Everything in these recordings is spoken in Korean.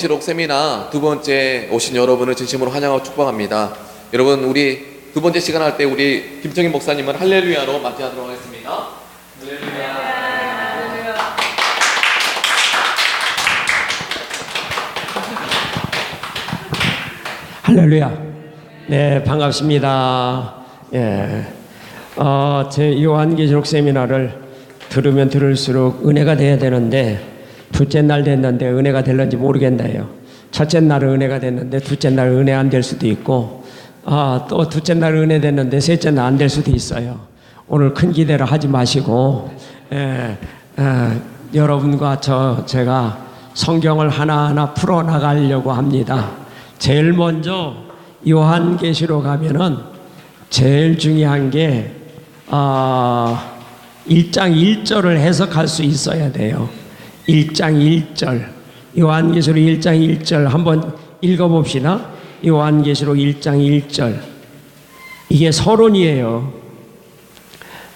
실록 세미나 두 번째 오신 여러분을 진심으로 환영하고 축복합니다. 여러분, 우리 두 번째 시간 할 때 우리 김정인 목사님은 할렐루야로 맞이하도록 하겠습니다. 할렐루야. 할렐루야. 네, 반갑습니다. 예. 제 요한계시록 세미나를 들으면 들을수록 은혜가 돼야 되는데, 둘째 날 됐는데 은혜가 될런지 모르겠네요. 첫째 날은 은혜가 됐는데 둘째 날 은혜 안 될 수도 있고, 또 둘째 날 은혜 됐는데 셋째 날 안 될 수도 있어요. 오늘 큰 기대를 하지 마시고, 여러분과 제가 성경을 하나하나 풀어나가려고 합니다. 제일 먼저 요한계시록 가면은 제일 중요한 게 1장 1절을 해석할 수 있어야 돼요. 1장 1절, 요한계시록 1장 1절 한번 읽어봅시다. 요한계시록 1장 1절. 이게 서론이에요.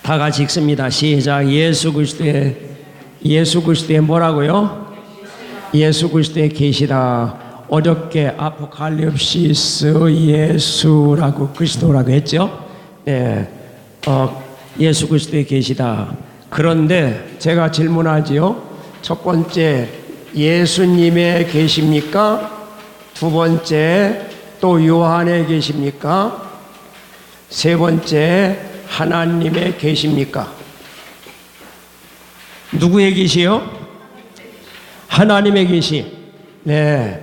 다 같이 읽습니다. 시작. 예수 그리스도의 뭐라고요? 예수 그리스도의 계시다. 어렵게 아포칼립시스 예수라고 그리스도라고 했죠. 네, 예수 그리스도의 계시다. 그런데 제가 질문하지요. 첫 번째, 예수님의 계십니까? 두 번째, 또 요한의 계십니까? 세 번째, 하나님의 계십니까? 누구의 계시요? 하나님의 계시. 네,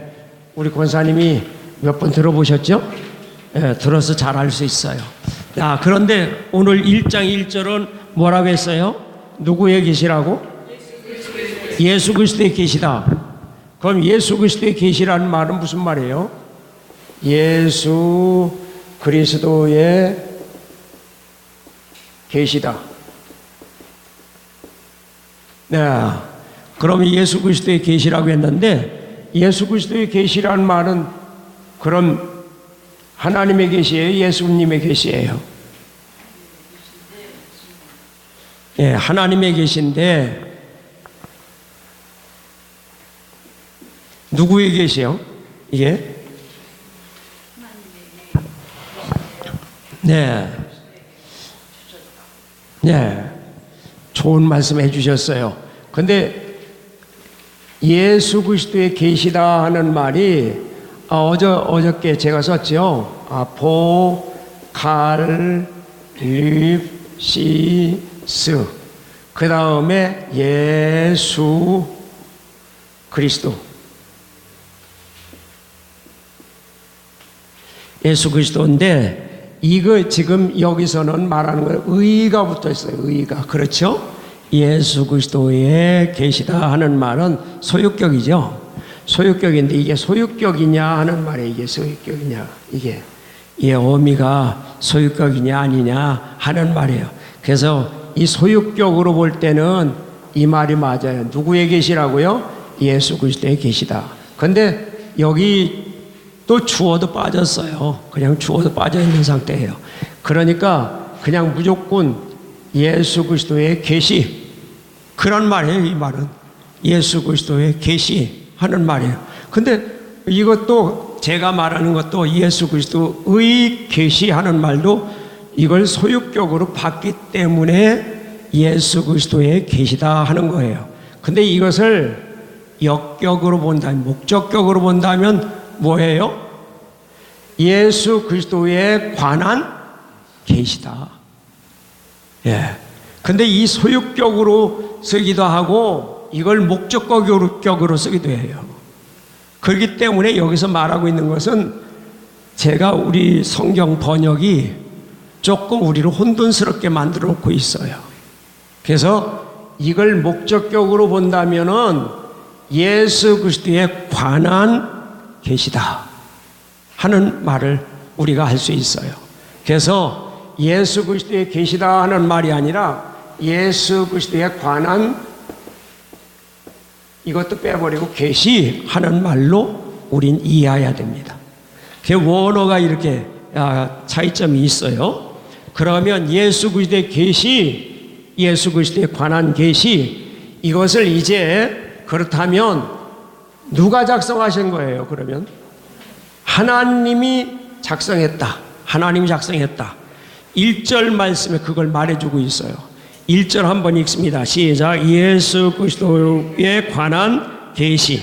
우리 권사님이 몇 번 들어보셨죠? 네, 들어서 잘 알 수 있어요. 그런데 오늘 1장 1절은 뭐라고 했어요? 누구의 계시라고? 예수 그리스도의 계시다. 그럼 예수 그리스도의 계시라는 말은 무슨 말이에요? 예수 그리스도의 계시다. 네. 그럼 예수 그리스도의 계시라고 했는데, 예수 그리스도의 계시라는 말은 그럼 하나님의 계시예요? 예수님의 계시예요? 예, 하나님의 계시인데 누구의 계시요? 이게? 네. 네. 좋은 말씀 해주셨어요. 근데 예수 그리스도의 계시다 하는 말이 어저께 제가 썼죠. 아포칼립시스. 그 다음에 예수 그리스도. 예수 그리스도인데, 이거 지금 여기서는 말하는 거예요. 의가 붙어 있어요. 의가. 그렇죠? 예수 그리스도의 계시다 하는 말은 소유격이죠. 소유격인데 이게 소유격이냐 하는 말이에요. 이게 소유격이냐. 이게 어미가 소유격이냐 아니냐 하는 말이에요. 그래서 이 소유격으로 볼 때는 이 말이 맞아요. 누구의 계시라고요? 예수 그리스도의 계시다. 근데 여기 또 주어도 빠졌어요. 그냥 주어도 빠져 있는 상태예요. 그러니까 그냥 무조건 예수 그리스도의 계시, 그런 말이에요. 이 말은 예수 그리스도의 계시 하는 말이에요. 근데 이것도 제가 말하는 것도 예수 그리스도의 계시하는 말도 이걸 소유격으로 봤기 때문에 예수 그리스도의 계시다 하는 거예요. 근데 이것을 역격으로 본다면, 목적격으로 본다면 뭐예요? 예수 그리스도에 관한 계시다. 예. 근데 이 소유격으로 쓰기도 하고 이걸 목적격으로 쓰기도 해요. 그렇기 때문에 여기서 말하고 있는 것은, 제가 우리 성경 번역이 조금 우리를 혼돈스럽게 만들어 놓고 있어요. 그래서 이걸 목적격으로 본다면은 예수 그리스도에 관한 계시다 하는 말을 우리가 할 수 있어요. 그래서 예수 그리스도의 계시다 하는 말이 아니라 예수 그리스도에 관한, 이것도 빼버리고 계시하는 말로 우린 이해해야 됩니다. 그 원어가 이렇게 차이점이 있어요. 그러면 예수 그리스도의 계시, 예수 그리스도에 관한 계시, 이것을 이제 그렇다면 누가 작성하신 거예요, 그러면? 하나님이 작성했다. 하나님이 작성했다. 1절 말씀에 그걸 말해주고 있어요. 1절 한번 읽습니다. 시작. 예수 그리스도에 관한 계시.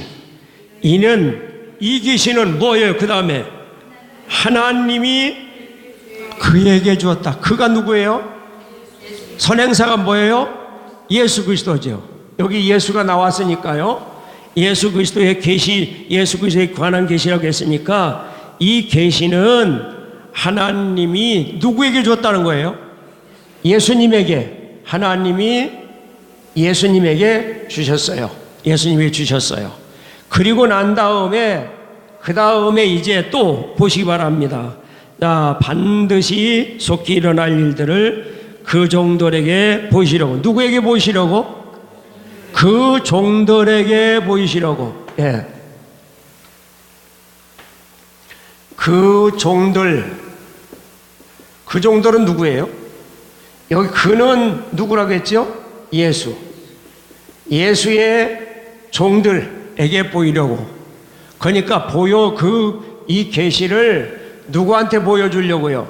이는, 이 계시는 뭐예요? 그 다음에 하나님이 그에게 주었다. 그가 누구예요? 선행사가 뭐예요? 예수 그리스도죠. 여기 예수가 나왔으니까요. 예수 그리스도의 계시, 예수 그리스도에 관한 계시라고 했으니까 이 계시는 하나님이 누구에게 줬다는 거예요? 예수님에게. 하나님이 예수님에게 주셨어요. 예수님에게 주셨어요. 그리고 난 다음에 그 다음에 이제 또 보시기 바랍니다. 자, 반드시 속히 일어날 일들을 그 종들에게 보이시려고. 누구에게 보이시려고? 그 종들에게 보이시려고. 예. 그 종들. 그 종들은 누구예요? 여기 그는 누구라고 했죠? 예수. 예수의 종들에게 보이려고. 그러니까 이 계시를 누구한테 보여주려고요?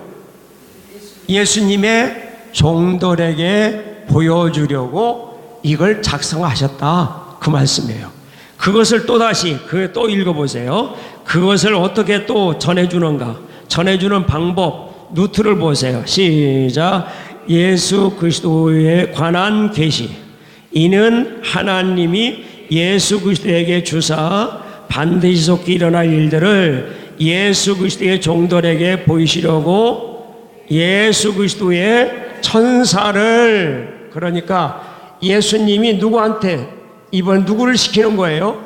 예수님의 종들에게 보여주려고 이걸 작성하셨다. 그 말씀이에요. 그것을 또다시 또 읽어보세요. 그것을 어떻게 또 전해주는가? 전해주는 방법, 노트를 보세요. 시작. 예수 그리스도에 관한 계시. 이는 하나님이 예수 그리스도에게 주사 반드시 속히 일어날 일들을 예수 그리스도의 종들에게 보이시려고 예수 그리스도의 천사를, 그러니까 예수님이 누구한테 이번 누구를 시키는 거예요?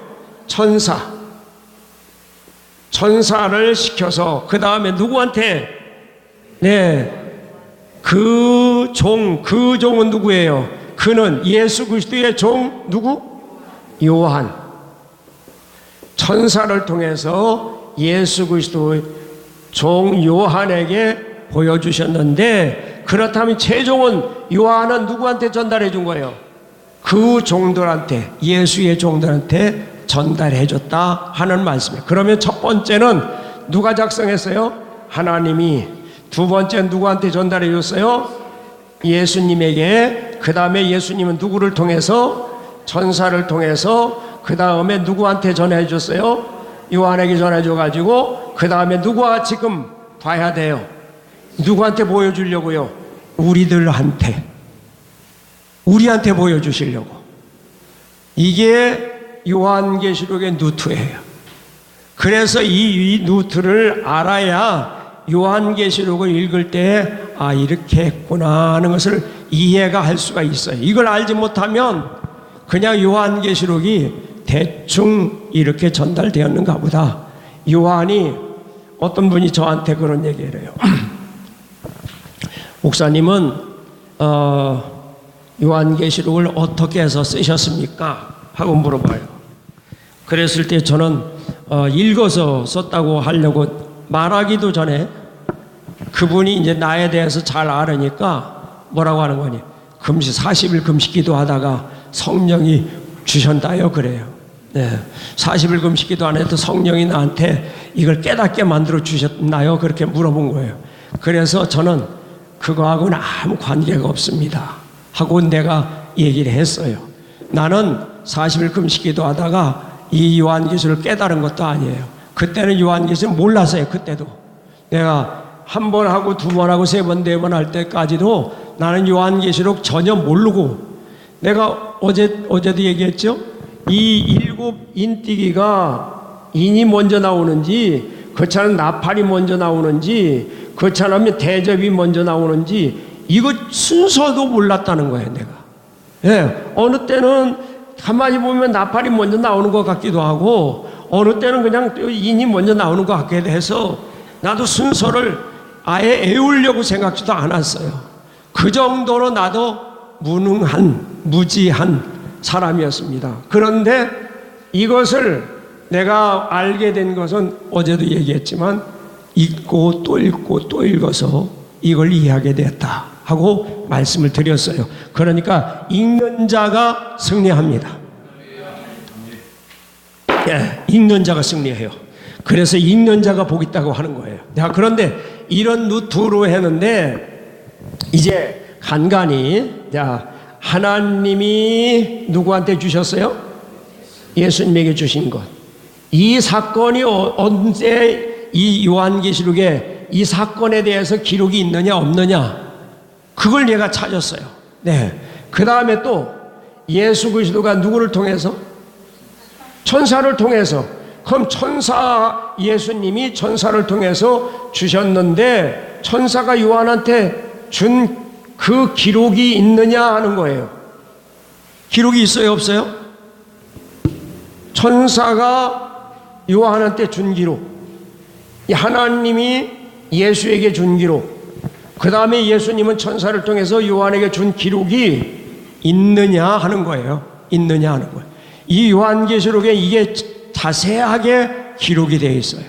천사를 시켜서 그 다음에 누구한테? 네, 그 종은 누구예요? 그는 예수 그리스도의 종 누구? 요한. 천사를 통해서 예수 그리스도의 종 요한에게 보여주셨는데, 그렇다면 최종은 요한은 누구한테 전달해 준 거예요? 그 종들한테, 예수의 종들한테 전달해 줬다 하는 말씀이에요. 그러면 첫 번째는 누가 작성했어요? 하나님이. 두 번째는 누구한테 전달해 줬어요? 예수님에게. 그 다음에 예수님은 누구를 통해서? 천사를 통해서. 그 다음에 누구한테 전해 줬어요? 요한에게 전해 줘가지고 그 다음에 누구와 지금 봐야 돼요? 누구한테 보여주려고요? 우리한테 보여주시려고. 이게 요한계시록의 누트예요. 그래서 이 누트를 알아야 요한계시록을 읽을 때 이렇게 했구나 하는 것을 이해가 할 수가 있어요. 이걸 알지 못하면 그냥 요한계시록이 대충 이렇게 전달되었는가 보다. 요한이, 어떤 분이 저한테 그런 얘기를 해요. 목사님은 요한계시록을 어떻게 해서 쓰셨습니까? 하고 물어봐요. 그랬을 때 저는 읽어서 썼다고 하려고 말하기도 전에 그분이 이제 나에 대해서 잘 알으니까 뭐라고 하는 거니? 40일 금식 기도하다가 성령이 주셨다요, 그래요. 네. 40일 금식 기도 안 해도 성령이 나한테 이걸 깨닫게 만들어 주셨나요? 그렇게 물어본 거예요. 그래서 저는 그거하고는 아무 관계가 없습니다 하고 내가 얘기를 했어요. 나는 40일 금식 기도하다가 이 요한계시록을 깨달은 것도 아니에요. 그때는 요한계시록 몰랐어요. 그때도 내가 한 번 하고 두 번 하고 세 번 네 번 할 때까지도 나는 요한계시록 전혀 모르고, 내가 어제도 얘기했죠. 이 일곱 인띠기가 인이 먼저 나오는지, 그렇지 나팔이 먼저 나오는지, 그렇지 않으면 대접이 먼저 나오는지 이거 순서도 몰랐다는 거예요, 내가. 예, 어느 때는 가만히 보면 나팔이 먼저 나오는 것 같기도 하고, 어느 때는 그냥 인이 먼저 나오는 것 같기도 해서 나도 순서를 아예 애우려고 생각지도 않았어요. 그 정도로 나도 무지한 사람이었습니다. 그런데 이것을 내가 알게 된 것은 어제도 얘기했지만 읽고 또 읽고 또 읽어서 이걸 이해하게 됐다 하고 말씀을 드렸어요. 그러니까 읽는 자가 승리합니다. 예, 읽는 자가 승리해요. 그래서 읽는 자가 복 있다고 하는 거예요. 자, 그런데 이런 루트로 했는데 이제 간간히 자, 하나님이 누구한테 주셨어요? 예수님에게 주신 것. 이 사건이 언제 이 요한계시록에 이 사건에 대해서 기록이 있느냐 없느냐 그걸 얘가 찾았어요. 네. 그 다음에 또 예수 그리스도가 누구를 통해서? 천사를 통해서. 그럼 천사 예수님이 천사를 통해서 주셨는데 천사가 요한한테 준 그 기록이 있느냐 하는 거예요. 기록이 있어요 없어요? 천사가 요한한테 준 기록, 하나님이 예수에게 준 기록, 그 다음에 예수님은 천사를 통해서 요한에게 준 기록이 있느냐 하는 거예요. 있느냐 하는 거예요. 이 요한계시록에 이게 자세하게 기록이 되어 있어요.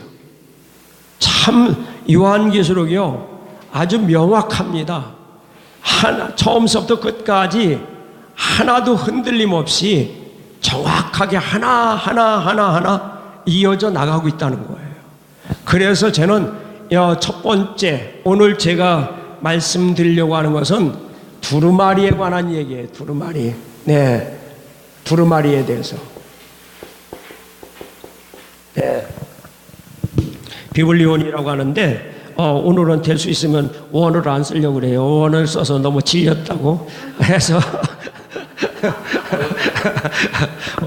참 요한계시록이요 아주 명확합니다. 처음부터 끝까지 하나도 흔들림 없이 정확하게 하나 이어져 나가고 있다는 거예요. 그래서 저는 첫 번째 오늘 제가 말씀드리려고 하는 것은 두루마리에 관한 얘기예요. 두루마리. 네, 두루마리에 대해서. 네. 비블리온이라고 하는데 오늘은 될 수 있으면 원어를 안 쓰려고 그래요. 원어를 써서 너무 질렸다고 해서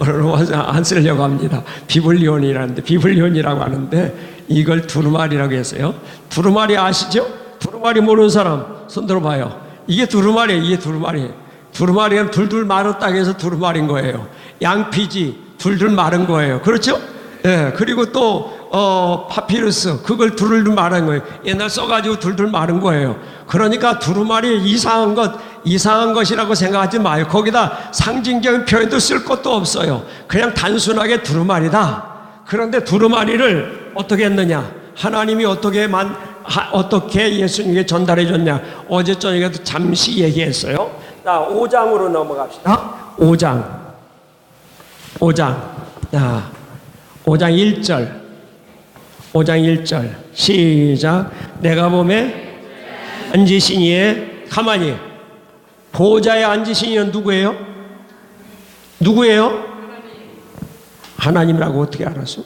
오늘은 원어 안 쓰려고 합니다. 비블리온이라는데 비블리온이라고 하는데 이걸 두루마리라고 했어요. 두루마리 아시죠? 두루마리 모르는 사람 손 들어봐요. 이게 두루마리예요. 이게 두루마리. 두루마리는 둘둘 마른 땅에서 두루마리인 거예요. 양피지 둘둘 마른 거예요. 그렇죠? 예. 그리고 또 파피루스 그걸 둘둘 마른 거예요. 옛날 써가지고 둘둘 마른 거예요. 그러니까 두루마리 이상한 것이라고 생각하지 마요. 거기다 상징적인 표현도 쓸 것도 없어요. 그냥 단순하게 두루마리다. 그런데 두루마리를 어떻게 했느냐? 하나님이 어떻게 예수님에게 전달해 줬냐? 어제 저녁에도 잠시 얘기했어요. 자, 5장으로 넘어갑시다. 5장. 자, 5장 1절. 5장 1절 시작. 내가 보매 앉으신 이에 가만히 보좌에 앉으신 이는 누구예요? 누구예요? 하나님이라고 어떻게 알았어?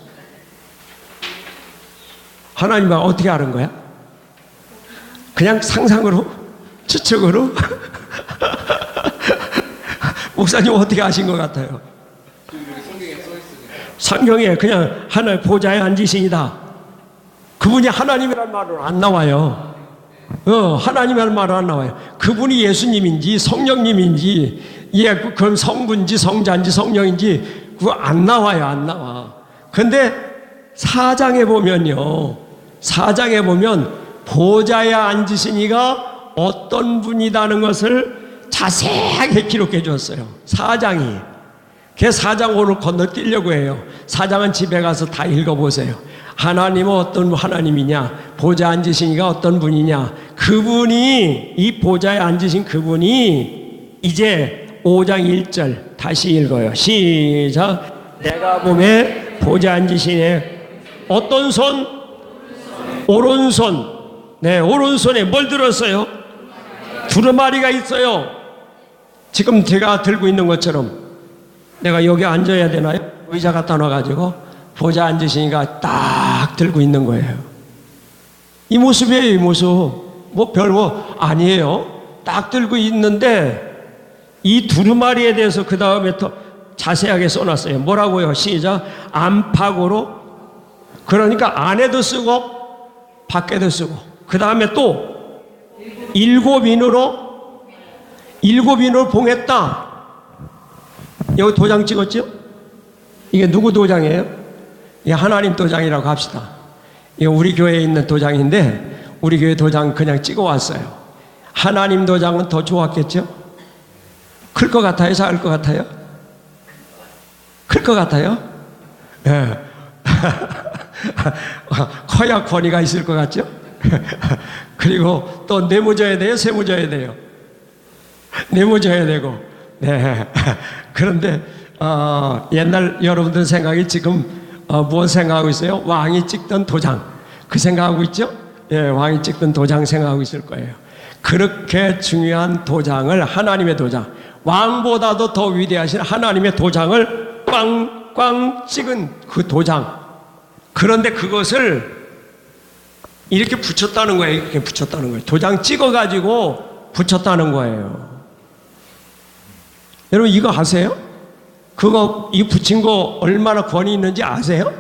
하나님이라고 어떻게 아는 거야? 그냥 상상으로? 추측으로? 목사님 어떻게 아신 것 같아요? 성경에 그냥 하늘 보좌에 앉으시니다. 그분이 하나님이라는 말은 안 나와요. 하나님이라는 말은 안 나와요. 그분이 예수님인지 성령님인지 그럼 성부인지 성자인지 성령인지 그거 안 나와요. 안 나와. 근데 4장에 보면 보좌에 앉으신 이가 어떤 분이라는 것을 자세하게 기록해 줬어요. 4장이. 그 4장 오늘 건너뛰려고 해요. 4장은 집에 가서 다 읽어보세요. 하나님은 어떤 하나님이냐, 보좌에 앉으신 이가 어떤 분이냐, 그분이 이 보좌에 앉으신 그분이 이제 5장 1절 다시 읽어요. 시작. 내가 보매 보좌에 앉으신 이 어떤 손? 오른손. 네, 오른손에 뭘 들었어요? 두루마리가 있어요. 지금 제가 들고 있는 것처럼 내가 여기 앉아야 되나요? 의자 갖다 놔가지고 보좌 앉으시니까 딱 들고 있는 거예요. 이 모습이에요. 이 모습. 뭐 별거 아니에요. 딱 들고 있는데 이 두루마리에 대해서 그 다음에 더 자세하게 써놨어요. 뭐라고요? 시작. 안팎으로. 그러니까 안에도 쓰고 밖에도 쓰고 그 다음에 또 일곱 인으로 봉했다. 여기 도장 찍었죠? 이게 누구 도장이에요? 이게 하나님 도장이라고 합시다. 이게 우리 교회에 있는 도장인데 우리 교회 도장 그냥 찍어왔어요. 하나님 도장은 더 좋았겠죠? 클 것 같아요? 작을 것 같아요? 클 것 같아요? 예. 커야 권위가 있을 것 같죠? 그리고 또 내모져야 돼요? 세모져야 돼요? 내모져야 되고. 네. 그런데 옛날 여러분들 생각이 지금 무엇 생각하고 있어요? 왕이 찍던 도장 그 생각하고 있죠? 예, 왕이 찍던 도장 생각하고 있을 거예요. 그렇게 중요한 도장을 하나님의 도장 왕보다도 더 위대하신 하나님의 도장을 꽝꽝 찍은 그 도장 그런데 그것을 이렇게 붙였다는 거예요. 이렇게 붙였다는 거예요. 도장 찍어가지고 붙였다는 거예요. 여러분 이거 아세요? 그거 이 붙인 거 얼마나 권위 있는지 아세요?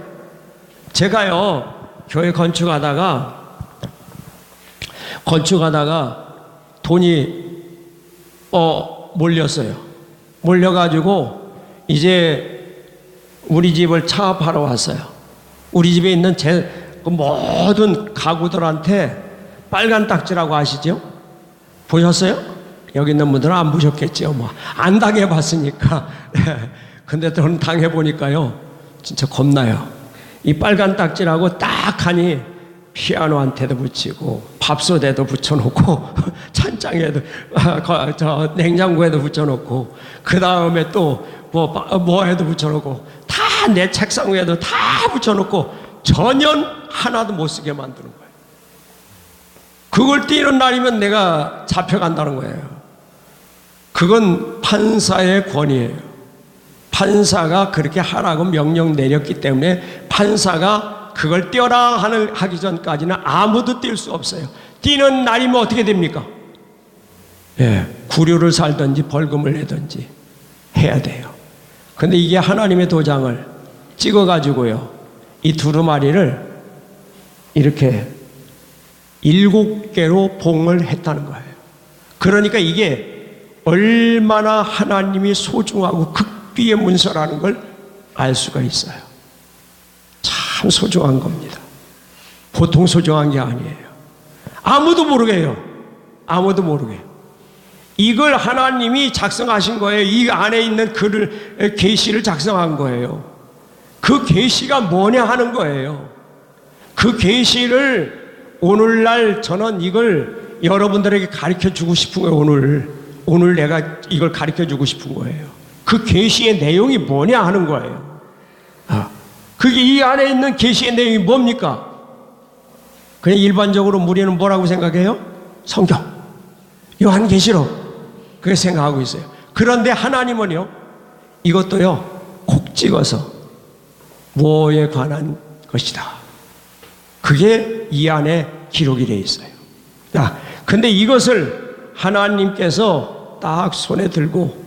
제가요 교회 건축하다가 돈이 몰렸어요. 몰려가지고 이제 우리 집을 차업하러 왔어요. 우리 집에 있는 그 모든 가구들한테 빨간 딱지라고 아시죠? 보셨어요? 여기 있는 분들은 안 보셨겠죠. 뭐 안 당해봤으니까. 근데 저는 당해보니까요 진짜 겁나요. 이 빨간 딱지라고 딱 하니 피아노한테도 붙이고 밥솥에도 붙여놓고 찬장에도 저 냉장고에도 붙여놓고 그 다음에 또 뭐에도 붙여놓고 다 내 책상 위에도 다 붙여놓고 전혀 하나도 못 쓰게 만드는 거예요. 그걸 띄는 날이면 내가 잡혀간다는 거예요. 그건 판사의 권위예요. 판사가 그렇게 하라고 명령 내렸기 때문에 판사가 그걸 떼어라 하기 전까지는 아무도 뛸 수 없어요. 뛰는 날이면 어떻게 됩니까? 예, 구류를 살든지 벌금을 내든지 해야 돼요. 근데 이게 하나님의 도장을 찍어가지고요, 이 두루마리를 이렇게 7개로 봉을 했다는 거예요. 그러니까 이게 얼마나 하나님이 소중하고 극비의 문서라는 걸 알 수가 있어요. 참 소중한 겁니다. 보통 소중한 게 아니에요. 아무도 모르게 해요. 아무도 모르게. 이걸 하나님이 작성하신 거예요. 이 안에 있는 글을, 계시를 작성한 거예요. 그 계시가 뭐냐 하는 거예요. 그 계시를 오늘날 저는 이걸 여러분들에게 가르쳐 주고 싶은 거예요. 오늘 내가 이걸 가르쳐 주고 싶은 거예요. 그 계시의 내용이 뭐냐 하는 거예요. 그게 이 안에 있는 계시의 내용이 뭡니까? 그냥 일반적으로 우리는 뭐라고 생각해요? 성경, 요한계시록 그렇게 생각하고 있어요. 그런데 하나님은요, 이것도요 콕 찍어서 뭐에 관한 것이다. 그게 이 안에 기록이 되어 있어요. 근데 이것을 하나님께서 딱 손에 들고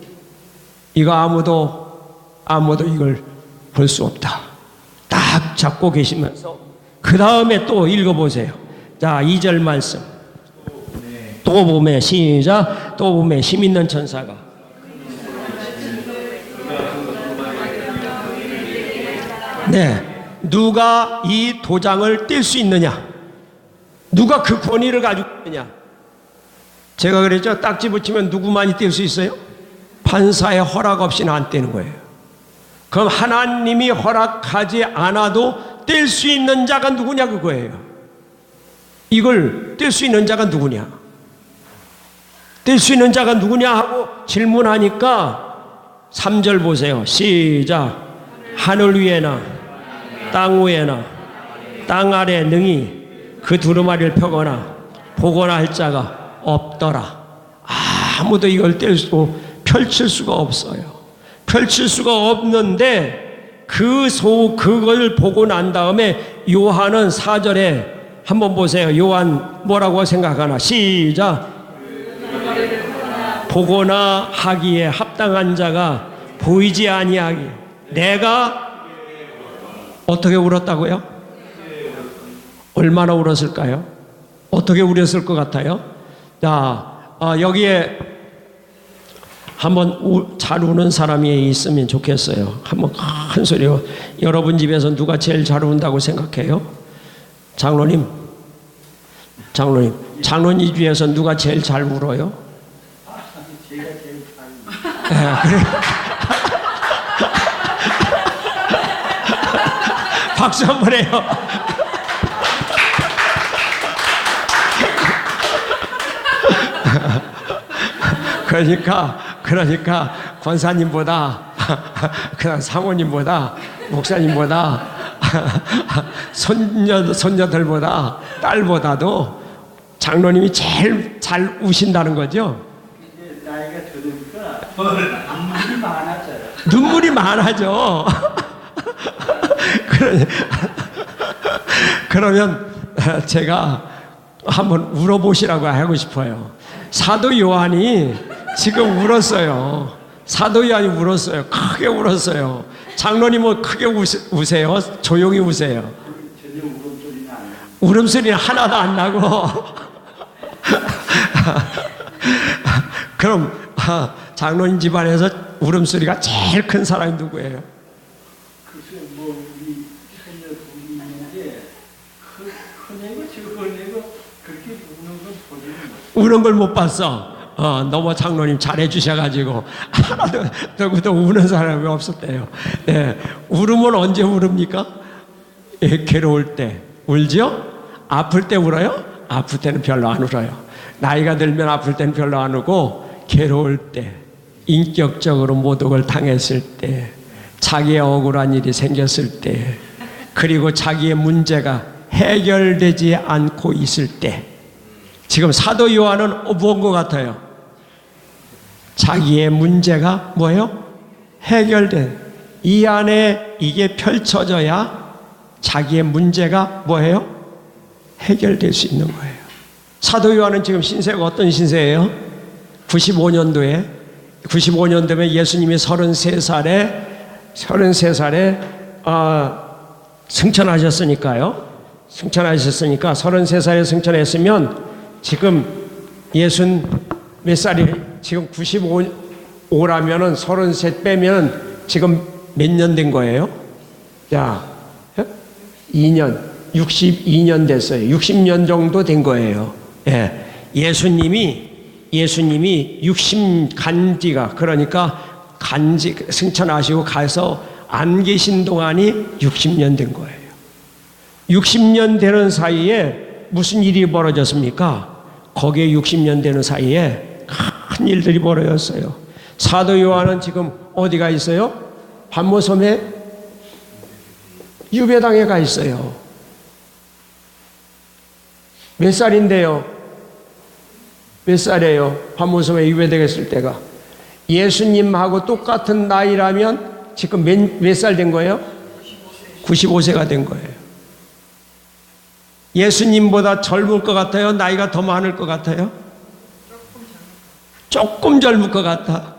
이거 아무도 이걸 볼 수 없다. 딱 잡고 계시면서 그 다음에 또 읽어보세요. 자, 2절 말씀. 또 봄에 시작. 또 봄에 힘 있는 천사가 누가 이 도장을 뗄 수 있느냐? 누가 그 권위를 가지고 있느냐? 제가 그랬죠. 딱지 붙이면 누구만이 뗄 수 있어요? 판사의 허락 없이는 안 떼는 거예요. 그럼 하나님이 허락하지 않아도 뗄 수 있는 자가 누구냐 그거예요. 이걸 뗄 수 있는 자가 누구냐? 뗄 수 있는 자가 누구냐 하고 질문하니까 3절 보세요. 시작. 하늘 위에나 땅 위에나 땅 아래 능히 그 두루마리를 펴거나 보거나 할 자가 없더라. 아무도 이걸 펼칠 수가 없어요. 펼칠 수가 없는데 그걸 보고 난 다음에 요한은 4절에 한번 보세요. 요한 뭐라고 생각하나? 시작. 보거나 하기에 합당한 자가 보이지 아니하기. 내가 어떻게 울었다고요? 얼마나 울었을까요? 어떻게 울었을 것 같아요? 자, 여기에 한번 잘 우는 사람이 있으면 좋겠어요. 한번 큰 소리로. 여러분 집에서 누가 제일 잘 운다고 생각해요? 장로님 장로님 중에서 누가 제일 잘 울어요? 제가 제일 잘. 그래. 박수 한번 해요. 그러니까 권사님보다 그냥 사모님보다 목사님보다 손녀들보다 딸보다도 장로님이 제일 잘 우신다는 거죠. 이제 나이가 들으니까 눈물이 많아져요. 눈물이 많아져. 그러면 제가 한번 울어보시라고 하고 싶어요. 사도 요한이 지금 울었어요. 사도 요한이 울었어요. 크게 울었어요. 장로님은 크게 우세요? 조용히 우세요? 전혀 울음소리는 안 나요. 울음소리는 하나도 안 나고. 그럼 장로님 집안에서 울음소리가 제일 큰 사람이 누구예요? 글쎄 뭐 우리 손녀 둘이 있는데 큰애고 적은애고 그렇게 우는 건 보지는 못해요. 우는 걸 못 봤어. 너무 장로님 잘해 주셔가지고 하나도 누구도 우는 사람이 없었대요. 예, 울으면 언제 울읍니까? 예, 괴로울 때 울죠? 아플 때 울어요? 아플 때는 별로 안 울어요. 나이가 들면 아플 때는 별로 안 울고 괴로울 때, 인격적으로 모독을 당했을 때, 자기의 억울한 일이 생겼을 때, 그리고 자기의 문제가 해결되지 않고 있을 때, 지금 사도 요한은 본 것 같아요. 자기의 문제가 뭐예요? 해결된. 이 안에 이게 펼쳐져야 자기의 문제가 뭐예요? 해결될 수 있는 거예요. 사도 요한은 지금 신세가 어떤 신세예요? 95년도에 예수님이 33살에 승천하셨으니까요. 승천하셨으니까 33살에 승천했으면 지금 몇 살이 지금 95라면은 33 빼면 지금 몇 년 된 거예요? 자, 2년, 62년 됐어요. 60년 정도 된 거예요. 예. 예수님이 60 간지가 그러니까 승천하시고 가서 안 계신 동안이 60년 된 거예요. 60년 되는 사이에 무슨 일이 벌어졌습니까? 거기에 60년 되는 사이에 큰 일들이 벌어졌어요. 사도 요한은 지금 어디가 있어요? 반모섬에 유배당에 가 있어요. 몇 살인데요? 몇 살이에요? 반모섬에 유배되겠을 때가. 예수님하고 똑같은 나이라면 지금 몇 살 된 거예요? 95세가 된 거예요. 예수님보다 젊을 것 같아요? 나이가 더 많을 것 같아요? 조금 젊을 것 같아.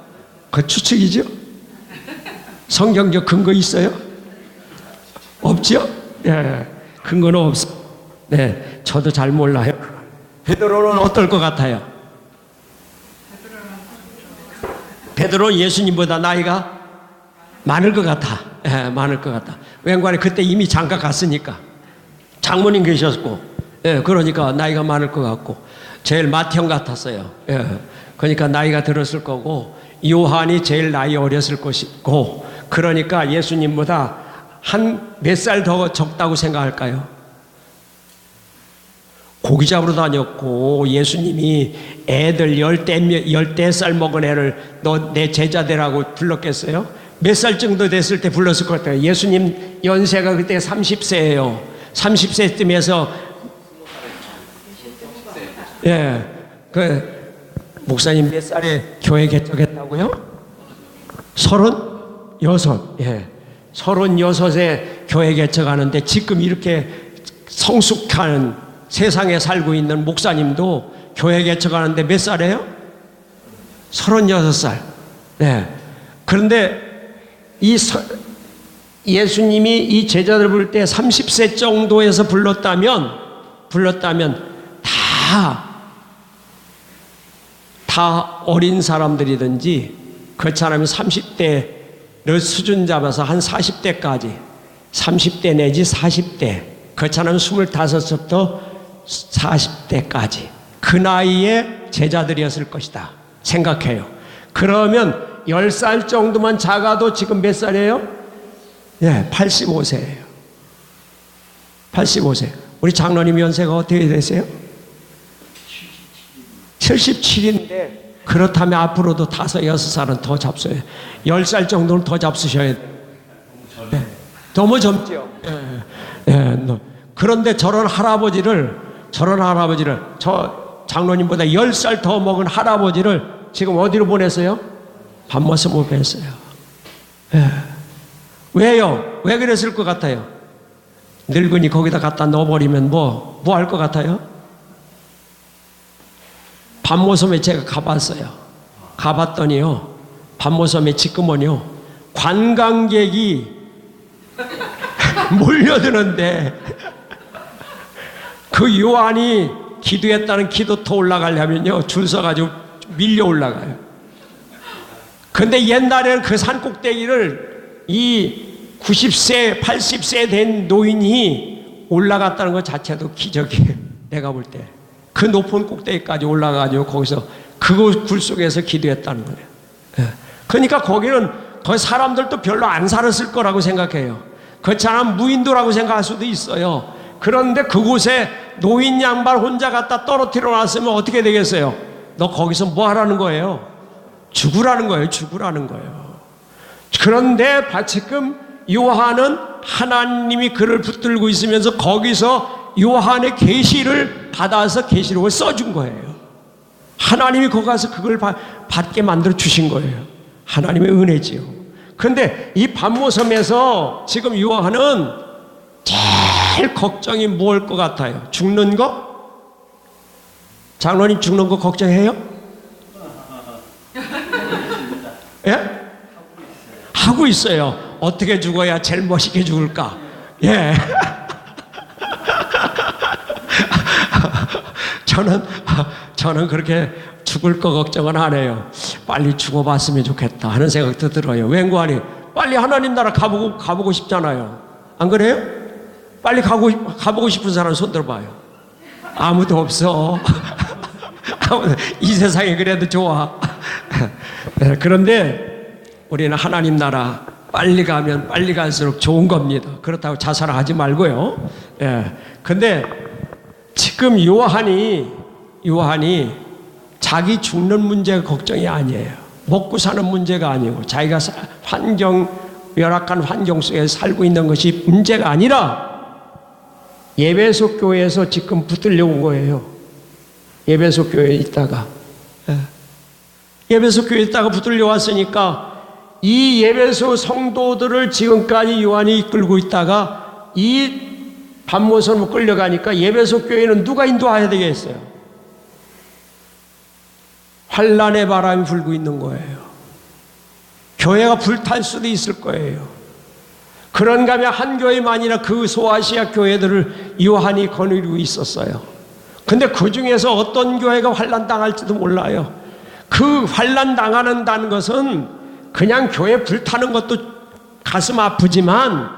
그 추측이죠? 성경적 근거 있어요? 없죠? 예, 근거는 없어. 네, 저도 잘 몰라요. 베드로는 어떨 것 같아요? 베드로는 예수님보다 나이가 많을 것 같아. 예, 많을 것 같아. 왠관에 그때 이미 장가 갔으니까. 장모님 계셨고, 예, 그러니까 나이가 많을 것 같고, 제일 맏형 같았어요. 예, 그러니까 나이가 들었을 거고, 요한이 제일 나이 어렸을 것이고, 그러니까 예수님보다 한 몇 살 더 적다고 생각할까요? 고기 잡으러 다녔고, 예수님이 애들 10살 먹은 애를 너 내 제자 되라고 불렀겠어요? 몇 살 정도 됐을 때 불렀을 것 같아요. 예수님 연세가 그때 30세예요. 30세쯤에서 예, 목사님 몇 살에 교회 개척했다고요? 36. 예, 36에 교회 개척하는데 지금 이렇게 성숙한 세상에 살고 있는 목사님도 교회 개척하는데 몇 살이에요? 36살. 네. 그런데 예수님이 이 제자들 부를 때 30세 정도에서 불렀다면 다 어린 사람들이든지 그렇지 않으면 30대를 수준 잡아서 한 40대까지 30대 내지 40대 그렇지 않으면 25세부터 40대까지 그 나이에 제자들이었을 것이다 생각해요. 그러면 10살 정도만 작아도 지금 몇 살이에요? 예, 85세예요. 85세. 우리 장로님 연세가 어떻게 되세요? 77인데 그렇다면 앞으로도 5, 6살은 더 잡숴야 10살 정도는 더 잡수셔야 돼요. 네. 너무 젊죠. 그런데 저런 할아버지를 저 장로님보다 10살 더 먹은 할아버지를 지금 어디로 보냈어요? 밤모섬으로 보냈어요. 왜요? 왜 그랬을 것 같아요? 늙은이 거기다 갖다 넣어버리면 뭐 할 것 같아요? 밤모섬에 제가 가봤어요. 가봤더니요, 밤모섬에 지금은요, 관광객이 몰려드는데 그 요한이 기도했다는 기도터 올라가려면요, 줄 서가지고 밀려 올라가요. 근데 옛날에는 그 산 꼭대기를 이 90세, 80세 된 노인이 올라갔다는 것 자체도 기적이에요. 내가 볼 때. 그 높은 꼭대기까지 올라가가지고 거기서 그 굴 속에서 기도했다는 거예요. 그러니까 거기는 거기 사람들도 별로 안 살았을 거라고 생각해요. 그렇지 않으면 무인도라고 생각할 수도 있어요. 그런데 그곳에 노인 양반 혼자 갖다 떨어뜨려 놨으면 어떻게 되겠어요? 너 거기서 뭐 하라는 거예요? 죽으라는 거예요. 죽으라는 거예요. 그런데 지금 요한은 하나님이 그를 붙들고 있으면서 거기서 요한의 계시를 받아서 계시록을 써준 거예요. 하나님이 거기 가서 그걸 받게 만들어 주신 거예요. 하나님의 은혜지요. 그런데 이 밤모섬에서 지금 요한은 제일 걱정이 뭘 것 같아요? 죽는 거? 장로님 죽는 거 걱정해요? 예? 하고 있어요. 어떻게 죽어야 제일 멋있게 죽을까? 예. 저는 그렇게 죽을 거 걱정은 안 해요. 빨리 죽어봤으면 좋겠다 하는 생각도 들어요. 왠고하니 빨리 하나님 나라 가보고 싶잖아요. 안 그래요? 빨리 가보고 싶은 사람 손 들어봐요. 아무도 없어. 이 세상이 그래도 좋아. 그런데 우리는 하나님 나라 빨리 가면 빨리 갈수록 좋은 겁니다. 그렇다고 자살하지 말고요. 근데 지금 요한이 자기 죽는 문제가 걱정이 아니에요. 먹고 사는 문제가 아니고 자기가 열악한 환경 속에 살고 있는 것이 문제가 아니라 예배소 교회에서 지금 붙들려 온 거예요. 예배소 교회에 있다가 예배소 교회에 있다가 붙들려 왔으니까 이 예배소 성도들을 지금까지 요한이 이끌고 있다가 이 밤모섬으로 끌려가니까 예배소 교회는 누가 인도해야 되겠어요? 환란의 바람이 불고 있는 거예요. 교회가 불탈 수도 있을 거예요. 그런가 하면 한 교회만이나 그 소아시아 교회들을 요한이 거느리고 있었어요. 근데 그 중에서 어떤 교회가 환란 당할지도 몰라요. 그 환란 당하는다는 것은 그냥 교회 불타는 것도 가슴 아프지만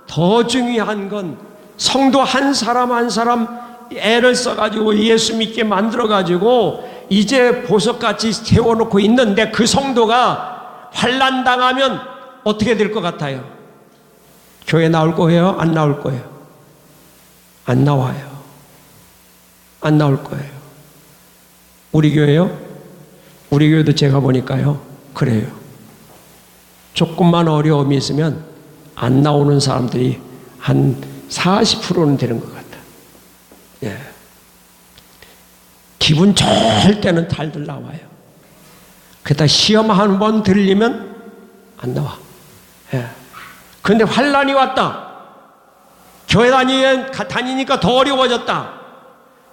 더 중요한 건 성도 한 사람 한 사람 애를 써가지고 예수 믿게 만들어가지고 이제 보석같이 세워놓고 있는데 그 성도가 환난 당하면 어떻게 될 것 같아요? 교회 나올 거예요? 안 나올 거예요? 안 나와요. 안 나올 거예요. 우리 교회요? 우리 교회도 제가 보니까요, 그래요. 조금만 어려움이 있으면 안 나오는 사람들이 한 40%는 되는 것 같아요. 예. 기분 좋을 때는 달들 나와요. 그러다 시험 한 번 들리면 안 나와. 예. 그런데 환란이 왔다. 교회 다니니까 더 어려워졌다.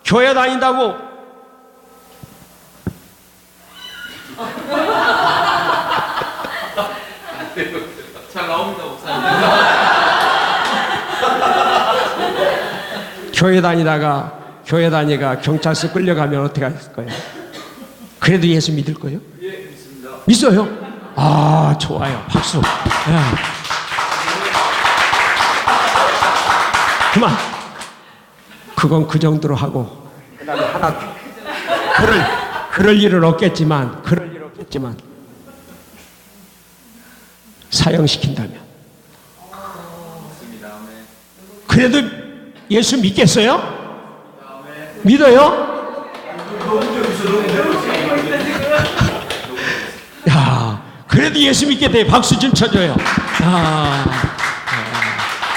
교회 다닌다고 잘 나옵니다, 목사님. 교회 다니다가 경찰서 끌려가면 어떻게 할 거예요? 그래도 예수 믿을 거예요? 예, 믿습니다. 믿어요? 아, 좋아요. 박수. 예. 그만. 그건 그 정도로 하고 그다음에 하나 그럴 일은 없겠지만 사형시킨다면 그래도 예수 믿겠어요? 믿어요? 그래도 예수 믿게 돼. 박수 좀 쳐줘요.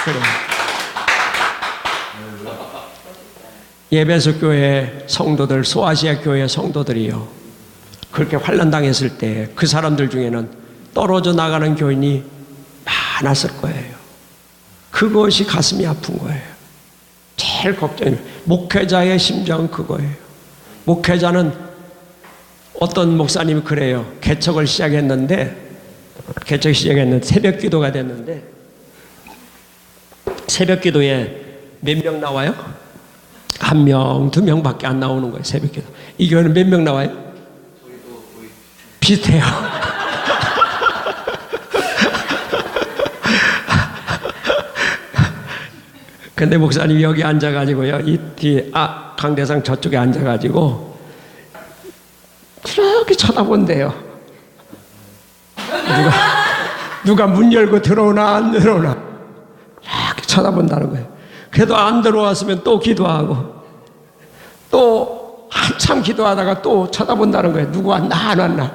그래. 예배소 교회 성도들, 소아시아 교회 성도들이요, 그렇게 환난당했을 때 그 사람들 중에는 떨어져 나가는 교인이 많았을 거예요. 그것이 가슴이 아픈 거예요. 제일 걱정이, 목회자의 심정은 그거예요. 목회자는, 어떤 목사님이 그래요. 개척을 시작했는데 새벽 기도가 됐는데, 새벽 기도에 몇 명 나와요? 1명, 2명밖에 안 나오는 거예요. 새벽 기도. 이 교회는 몇 명 나와요? 비슷해요. 근데 목사님이 여기 앉아가지고요, 이 뒤에, 강대상 저쪽에 앉아가지고 저렇게 쳐다본대요. 누가 문 열고 들어오나 안 들어오나 이렇게 쳐다본다는 거예요. 그래도 안 들어왔으면 또 기도하고, 또 한참 기도하다가 또 쳐다본다는 거예요. 누구 왔나 안 왔나.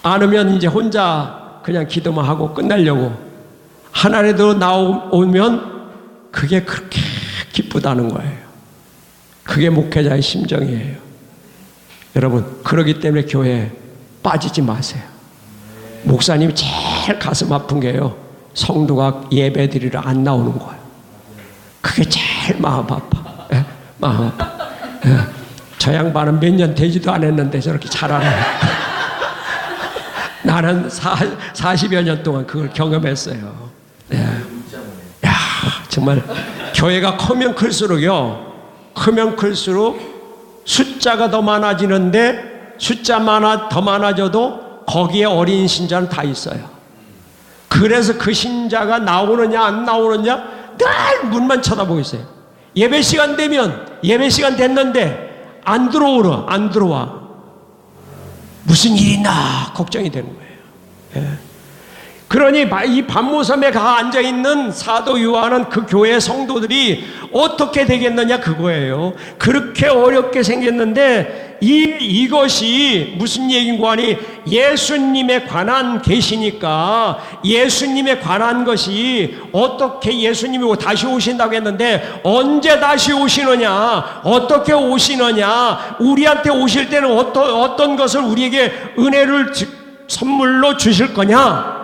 안 오면 이제 혼자 그냥 기도만 하고 끝내려고. 하나라도 나오면 그게 그렇게 기쁘다는 거예요. 그게 목회자의 심정이에요. 여러분, 그러기 때문에 교회에 빠지지 마세요. 목사님이 제일 가슴 아픈 게요, 성도가 예배 드리러 안 나오는 거예요. 그게 제일 마음 아파. 예? 마음 아파. 예. 저 양반은 몇 년 되지도 않았는데 저렇게 잘하네. 나는 40여 년 동안 그걸 경험했어요. 예. 야, 정말 교회가 크면 클수록요, 크면 클수록 숫자가 더 많아지는데, 더 많아져도 거기에 어린 신자는 다 있어요. 그래서 그 신자가 나오느냐 안 나오느냐 늘 문만 쳐다보고 있어요. 예배 시간 되면, 예배 시간 됐는데 안 들어와. 무슨 일이 있나 걱정이 되는 거예요. 예. 그러니 이 반모섬에 가 앉아있는 사도 요한은 그 교회 성도들이 어떻게 되겠느냐 그거예요. 그렇게 어렵게 생겼는데, 이것이 무슨 얘기인가 하니, 예수님에 관한 계시니까, 예수님에 관한 것이, 어떻게 예수님이 다시 오신다고 했는데 언제 다시 오시느냐, 어떻게 오시느냐, 우리한테 오실 때는 어떤 것을 우리에게 은혜를 선물로 주실 거냐,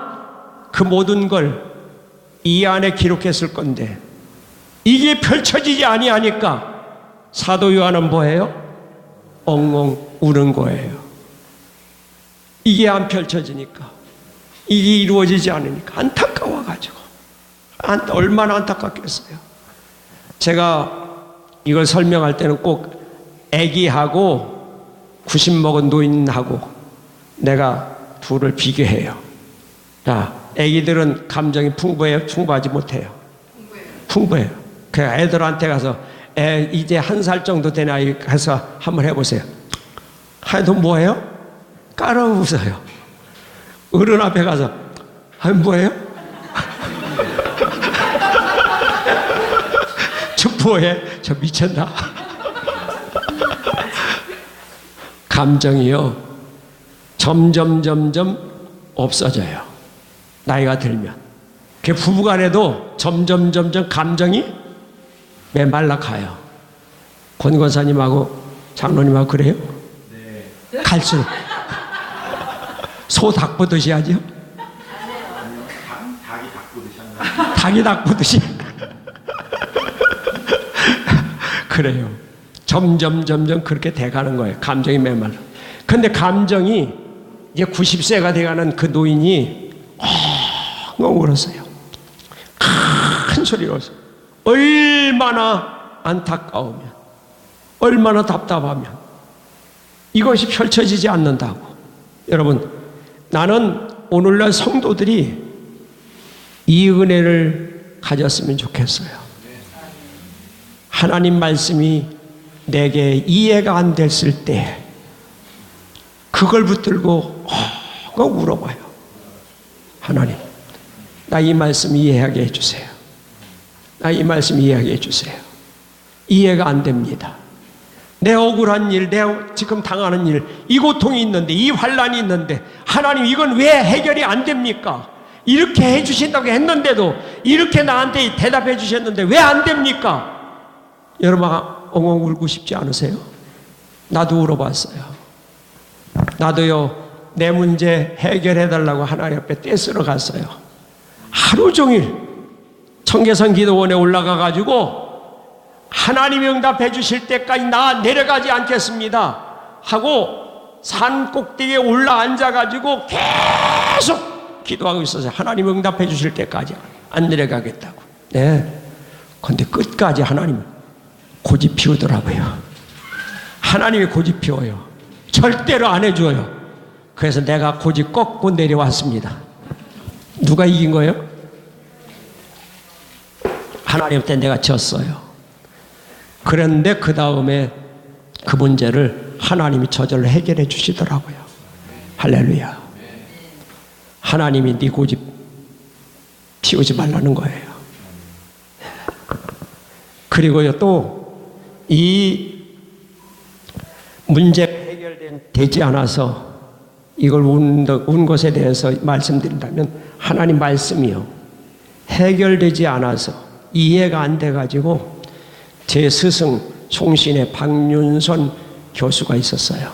그 모든 걸 이 안에 기록했을 건데, 이게 펼쳐지지 아니하니까 사도 요한은 뭐예요? 엉엉 우는 거예요. 이게 안 펼쳐지니까, 이게 이루어지지 않으니까 안타까워가지고, 얼마나 안타깝겠어요. 제가 이걸 설명할 때는 꼭 애기하고 90 먹은 노인하고 내가 둘을 비교해요. 자, 애기들은 감정이 풍부해요? 풍부하지 못해요? 풍부해요. 그냥 애들한테 가서, 이제 1살 정도 된 아이 가서 한번 해보세요. 하여도 뭐예요? 깔아 웃어요. 어른 앞에 가서, 뭐예요? 저 뭐해? 저 미쳤나? 감정이요, 점점 없어져요. 나이가 들면. 그 부부간에도 점점 감정이 메말라 가요. 권권사님하고 장로님하고 그래요? 네. 갈수록 소 닭 보듯이 하죠? 닭이 닭 보듯이 한다. 닭이 닭 보듯이. 그래요. 점점 그렇게 돼가는 거예요. 감정이 메말라. 근데 감정이 이제 90세가 돼가는 그 노인이 엉엉 울었어요. 큰 소리로 울었어요. 얼마나 안타까우면, 얼마나 답답하면 이것이 펼쳐지지 않는다고. 여러분, 나는 오늘날 성도들이 이 은혜를 가졌으면 좋겠어요. 하나님 말씀이 내게 이해가 안 됐을 때 그걸 붙들고 엉엉 울어봐요. 하나님, 나 이 말씀 이해하게 해주세요. 나 이 말씀 이해하게 해주세요. 이해가 안 됩니다. 내 억울한 일, 내 지금 당하는 일, 이 고통이 있는데, 이 환란이 있는데, 하나님 이건 왜 해결이 안 됩니까? 이렇게 해주신다고 했는데도 이렇게 나한테 대답해 주셨는데 왜 안 됩니까? 여러분 엉엉 울고 싶지 않으세요? 나도 울어봤어요. 나도요, 내 문제 해결해 달라고 하나님 앞에 떼쓰러 갔어요. 하루 종일 청계산 기도원에 올라가 가지고 하나님이 응답해 주실 때까지 나 내려가지 않겠습니다 하고 산 꼭대기에 올라 앉아 가지고 계속 기도하고 있었어요. 하나님 응답해 주실 때까지 안 내려가겠다고. 네. 근데 끝까지 하나님 고집 피우더라고요. 하나님이 고집 피워요. 절대로 안 해줘요. 그래서 내가 고집 꺾고 내려왔습니다. 누가 이긴 거예요? 하나님한테 내가 졌어요. 그런데 그 다음에 그 문제를 하나님이 저절로 해결해 주시더라고요. 할렐루야. 하나님이 네 고집 피우지 말라는 거예요. 그리고요, 또 이 문제가 해결되지 않아서 이걸 운 것에 대해서 말씀드린다면 하나님 말씀이요, 해결되지 않아서 이해가 안 돼가지고 제 스승 송신의 박윤선 교수가 있었어요.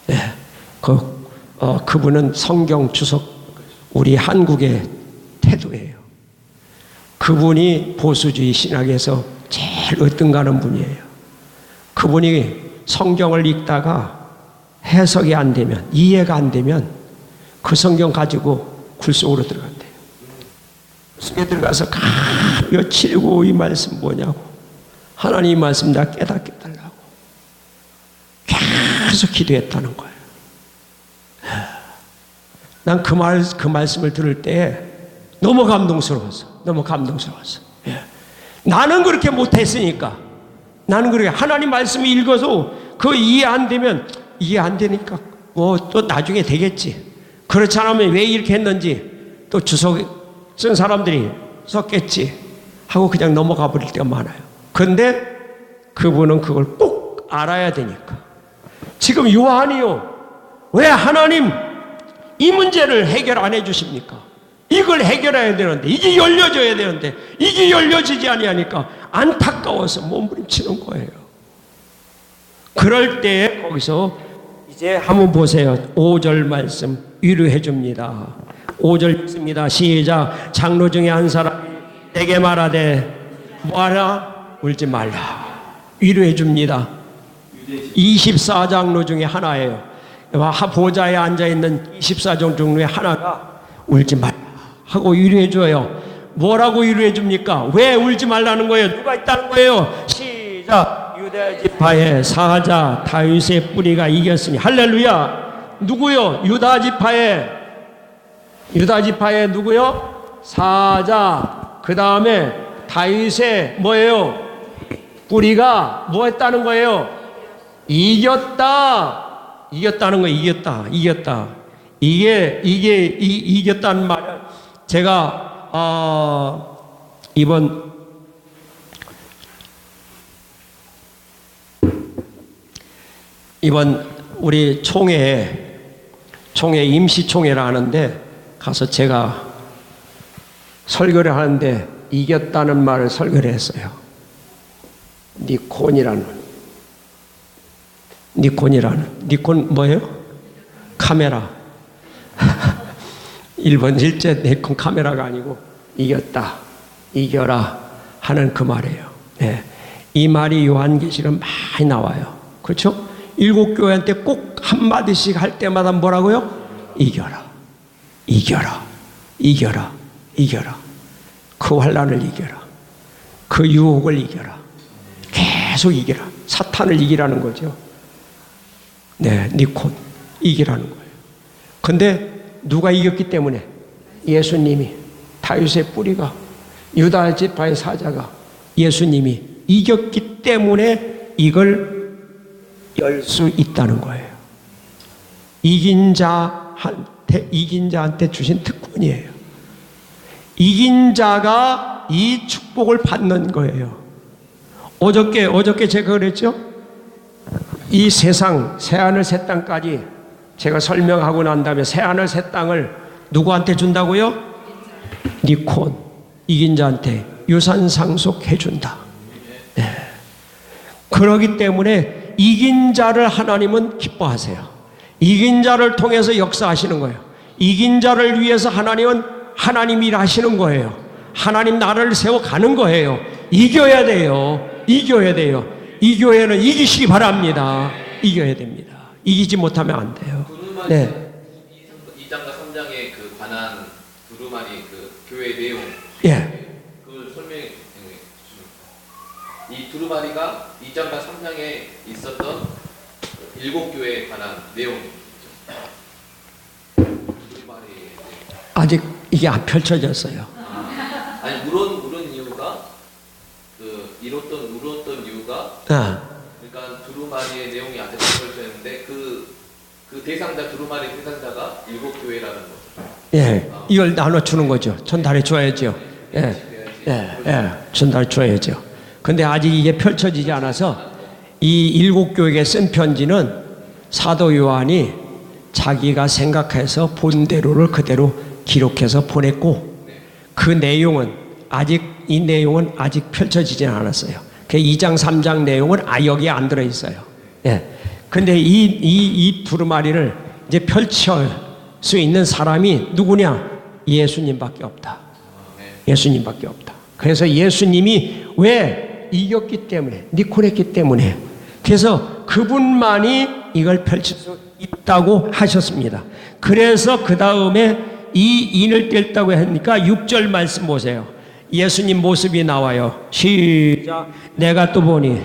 네. 그분은 성경 주석 우리 한국의 태도예요. 그분이 보수주의 신학에서 제일 으뜸가는 분이에요. 그분이 성경을 읽다가 해석이 안 되면, 이해가 안 되면 그 성경 가지고 굴 속으로 들어간대요. 속에 들어가서 며칠고 이 말씀 뭐냐고, 하나님 이 말씀 나 깨닫게 달라고 계속 기도했다는 거예요. 난 그 말씀을 들을 때 너무 감동스러웠어. 너무 감동스러웠어. 예. 나는 그렇게 못했으니까, 나는 그렇게 하나님 말씀 읽어서 그 이해 안 되면, 이해 안 되니까 뭐 또 나중에 되겠지. 그렇지 않으면 왜 이렇게 했는지 또 주석 쓴 사람들이 썼겠지 하고 그냥 넘어가 버릴 때가 많아요. 그런데 그분은 그걸 꼭 알아야 되니까. 지금 요한이요, 왜 하나님 이 문제를 해결 안 해주십니까? 이걸 해결해야 되는데, 이게 열려져야 되는데 이게 열려지지 아니하니까 안타까워서 몸부림치는 거예요. 그럴 때 거기서 이제 한번 보세요. 5절 말씀 위로해 줍니다. 5절 읽습니다. 시작. 장로 중에 한 사람이 내게 말하되 뭐하라? 울지 말라. 위로해 줍니다. 24장로 중에 하나예요. 보좌에 앉아있는 24장 중에 하나가 울지 말라 하고 위로해 줘요. 뭐라고 위로해 줍니까? 왜 울지 말라는 거예요? 누가 있다는 거예요? 시작. 유다 지파의 사자 다윗의 뿌리가 이겼으니. 할렐루야. 누구요? 유다 지파의 누구요? 사자. 그 다음에 다윗의 뭐예요? 뿌리가 뭐 했다는 거예요? 이겼다는 거. 이겼다. 이게 이겼다는 말을 제가 이번 우리 총회 임시총회를 하는데 가서 제가 설교를 하는데 이겼다는 말을 설교를 했어요. 니콘 뭐예요? 카메라. 일본 일제 니콘 카메라가 아니고 이겨라 하는 그 말이에요. 네. 이 말이 요한계시록 많이 나와요. 그렇죠? 7교회한테 꼭 한마디씩 할 때마다 뭐라고요? 이겨라. 그 환난을 이겨라. 그 유혹을 이겨라. 계속 이겨라. 사탄을 이기라는 거죠. 네, 니콘 이기라는 거예요. 근데 누가 이겼기 때문에? 예수님이, 다윗의 뿌리가, 유다 지파의 사자가, 예수님이 이겼기 때문에 이걸 열 수 있다는 거예요. 이긴 자한테 주신 특권이에요. 이긴 자가 이 축복을 받는 거예요. 어저께 제가 그랬죠? 이 세상 새하늘 새 땅까지 제가 설명하고 난 다음에 새하늘 새 땅을 누구한테 준다고요? 니콘 이긴 자한테 유산 상속해 준다. 네. 그러기 때문에 이긴 자를 하나님은 기뻐하세요. 이긴 자를 통해서 역사하시는 거예요. 이긴 자를 위해서 하나님은 하나님 일하시는 거예요. 하나님 나라를 세워가는 거예요. 이겨야 돼요. 이겨야 돼요. 이 교회는 이기시기 바랍니다. 이겨야 됩니다. 이기지 못하면 안 돼요. 두루마리 네. 2장과 3장에 그 관한 두루마리 그 교회 내용 예. 그걸 설명해 주십니다. 이 두루마리가 2장과 3장에 있었던 7교회에 관한 내용이죠. 두루마리 아직 이게 안 펼쳐졌어요. 아니 물은 이유가 그 울었던 이유가 아, 그러니까 두루마리의 내용이 아직 안 펼쳐졌는데 그 대상자 두루마리 대상자가 7교회라는 거죠. 예. 이걸 나눠주는 거죠. 전달해 줘야죠. 예. 예. 전달해 줘야죠. 근데 아직 이게 펼쳐지지 않아서 이 7교회에 쓴 편지는 사도 요한이 자기가 생각해서 본대로를 그대로 기록해서 보냈고 그 내용은 이 내용은 아직 펼쳐지지 않았어요. 그 2장, 3장 내용은 여기에 안 들어있어요. 예. 근데 이 두루마리를 이제 펼칠 수 있는 사람이 누구냐? 예수님밖에 없다. 예수님밖에 없다. 그래서 예수님이 왜 이겼기 때문에, 니콜했기 때문에, 그래서 그분만이 이걸 펼칠 수 있다고 하셨습니다. 그래서 그 다음에 이 인을 뗄다고 하니까 6절 말씀 보세요. 예수님 모습이 나와요. 시작. 내가 또 보니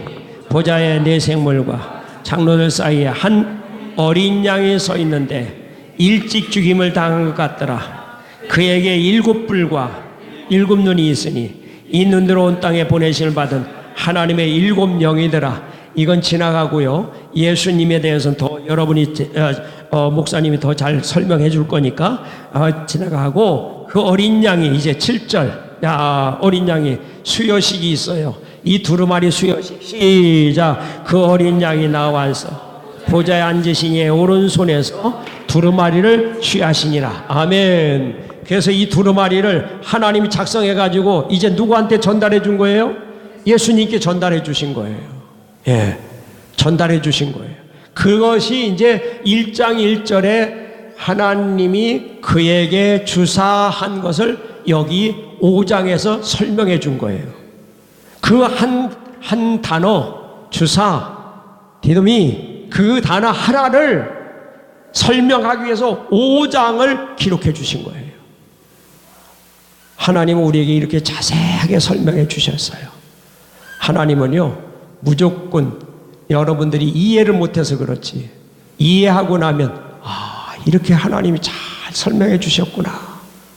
보좌에 네 생물과 장로들 사이에 한 어린 양이 서 있는데 일찍 죽임을 당한 것 같더라. 그에게 7뿔과 7눈이 있으니 이 눈으로 온 땅에 보내심을 받은 하나님의 7영이더라. 이건 지나가고요. 예수님에 대해서는 더 여러분이 목사님이 더 잘 설명해 줄 거니까 지나가고 그 어린 양이 이제 7절 어린 양이 수여식이 있어요. 이 두루마리 수여식 시작. 그 어린 양이 나와서 보좌에 앉으신 이의 오른손에서 두루마리를 취하시니라. 아멘. 그래서 이 두루마리를 하나님이 작성해 가지고 이제 누구한테 전달해 준 거예요? 예수님께 전달해 주신 거예요. 예. 전달해 주신 거예요. 그것이 이제 1장 1절에 하나님이 그에게 주사한 것을 여기 5장에서 설명해 준 거예요. 그 한 단어, 주사, 디도미, 그 단어 하나를 설명하기 위해서 5장을 기록해 주신 거예요. 하나님은 우리에게 이렇게 자세하게 설명해 주셨어요. 하나님은요, 무조건 여러분들이 이해를 못해서 그렇지, 이해하고 나면, 이렇게 하나님이 잘 설명해 주셨구나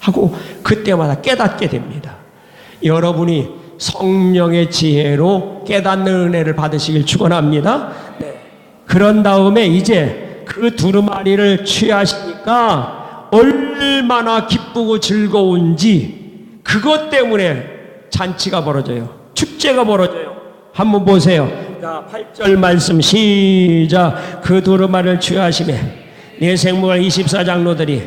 하고 그때마다 깨닫게 됩니다. 여러분이 성령의 지혜로 깨닫는 은혜를 받으시길 축원합니다. 네. 그런 다음에 이제 그 두루마리를 취하시니까 얼마나 기쁘고 즐거운지 그것 때문에 잔치가 벌어져요. 축제가 벌어져요. 한번 보세요. 자, 8절 말씀 시작. 그 두루마리를 취하시매 네 생물 24장로들이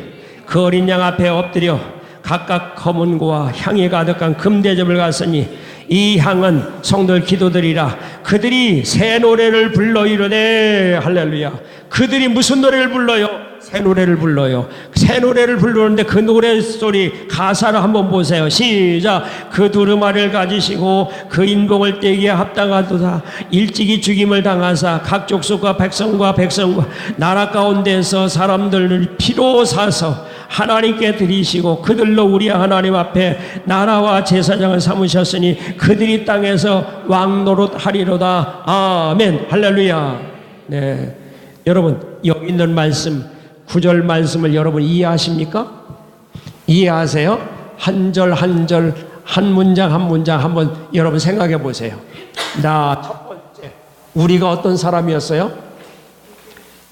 그 어린 양 앞에 엎드려 각각 검은고와 향이 가득한 금대접을 갔으니 이 향은 성도들 기도들이라. 그들이 새 노래를 불러 이르되 할렐루야. 그들이 무슨 노래를 불러요? 새 노래를 불러요. 새 노래를 부르는데 그 노래소리 가사를 한번 보세요. 시작. 그 두루마리를 가지시고 그 인봉을 떼기에 합당하도다. 일찍이 죽임을 당하사 각 족속과 백성과 나라 가운데서 사람들을 피로 사서 하나님께 드리시고 그들로 우리 하나님 앞에 나라와 제사장을 삼으셨으니 그들이 땅에서 왕노릇 하리로다. 아멘. 할렐루야. 네, 여러분 여기 있는 말씀 9절 말씀을 여러분 이해하십니까? 이해하세요? 한 절 한 절 한 문장 한 문장 한번 여러분 생각해 보세요. 자, 첫 번째, 우리가 어떤 사람이었어요?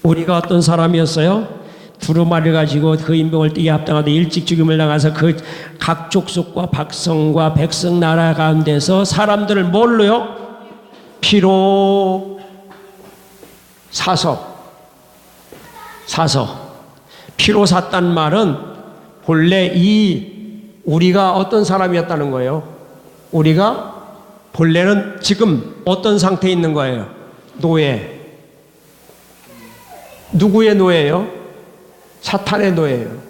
우리가 어떤 사람이었어요? 두루마리를 가지고 그 인병을 띠게 합당하되 일찍 죽임을 당해서 그 각 족속과 박성과 백성 나라 가운데서 사람들을 뭘로요? 피로 사서. 피로 샀단 말은 본래 우리가 어떤 사람이었다는 거예요. 우리가 본래는 지금 어떤 상태에 있는 거예요? 노예. 누구의 노예예요? 사탄의 노예예요.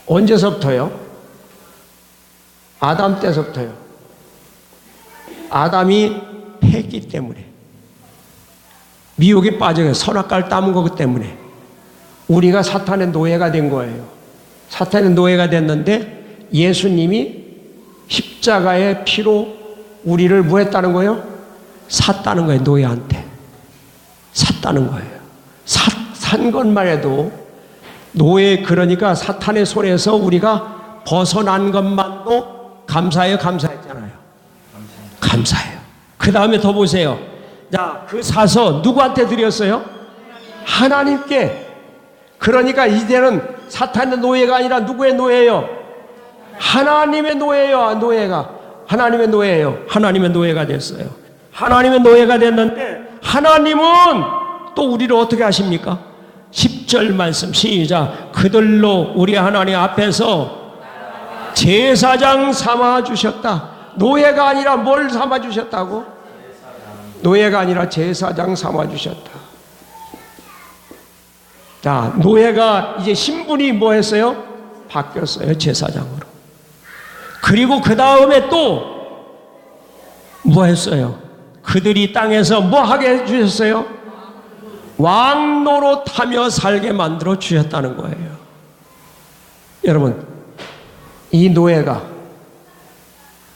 언제서부터요? 아담 때서부터요. 아담이 했기 때문에, 미혹에 빠져서 선악과를 따먹은 것 때문에 우리가 사탄의 노예가 된 거예요. 사탄의 노예가 됐는데 예수님이 십자가의 피로 우리를 뭐 했다는 거예요? 샀다는 거예요. 노예한테 샀다는 거예요. 산 것만 해도 노예, 그러니까 사탄의 손에서 우리가 벗어난 것만도 감사해요, 감사했잖아요. 감사해요. 그 다음에 더 보세요. 자, 그 사서 누구한테 드렸어요? 하나님께. 그러니까 이제는 사탄의 노예가 아니라 누구의 노예예요? 하나님의 노예예요. 노예가 하나님의 노예예요. 하나님의 노예가 됐어요. 하나님의 노예가 됐는데 하나님은 또 우리를 어떻게 하십니까? 10절 말씀 시작. 그들로 우리 하나님 앞에서 제사장 삼아 주셨다. 노예가 아니라 뭘 삼아 주셨다고? 노예가 아니라 제사장 삼아 주셨다. 자, 노예가 이제 신분이 뭐 했어요? 바뀌었어요. 제사장으로. 그리고 그 다음에 또 뭐 했어요? 그들이 땅에서 뭐 하게 해주셨어요? 왕노릇하며 살게 만들어 주셨다는 거예요. 여러분, 이 노예가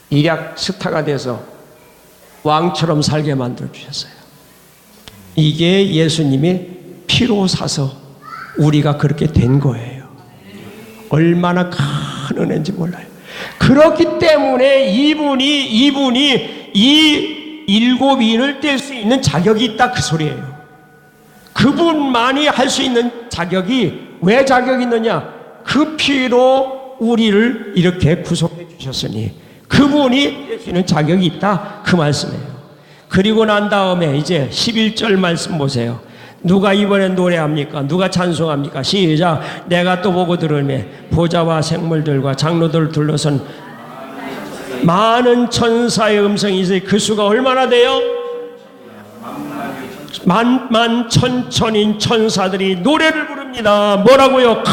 일약 스타가 돼서 왕처럼 살게 만들어 주셨어요. 이게 예수님이 피로 사서 우리가 그렇게 된 거예요. 얼마나 큰 은혜인지 몰라요. 그렇기 때문에 이분이 이 7인을 뗄 수 있는 자격이 있다, 그 소리예요. 그분만이 할 수 있는 자격이, 왜 자격이 있느냐? 그 피로 우리를 이렇게 구속해 주셨으니 그분이 뗄 수 있는 자격이 있다, 그 말씀이에요. 그리고 난 다음에 이제 11절 말씀 보세요. 누가 이번엔 노래합니까? 누가 찬송합니까? 시작. 내가 또 보고 들으매 보좌와 생물들과 장로들을 둘러선 많은 천사의 음성이 있어요. 그 수가 얼마나 돼요? 만천천인 천사들이 노래를 부릅니다. 뭐라고요?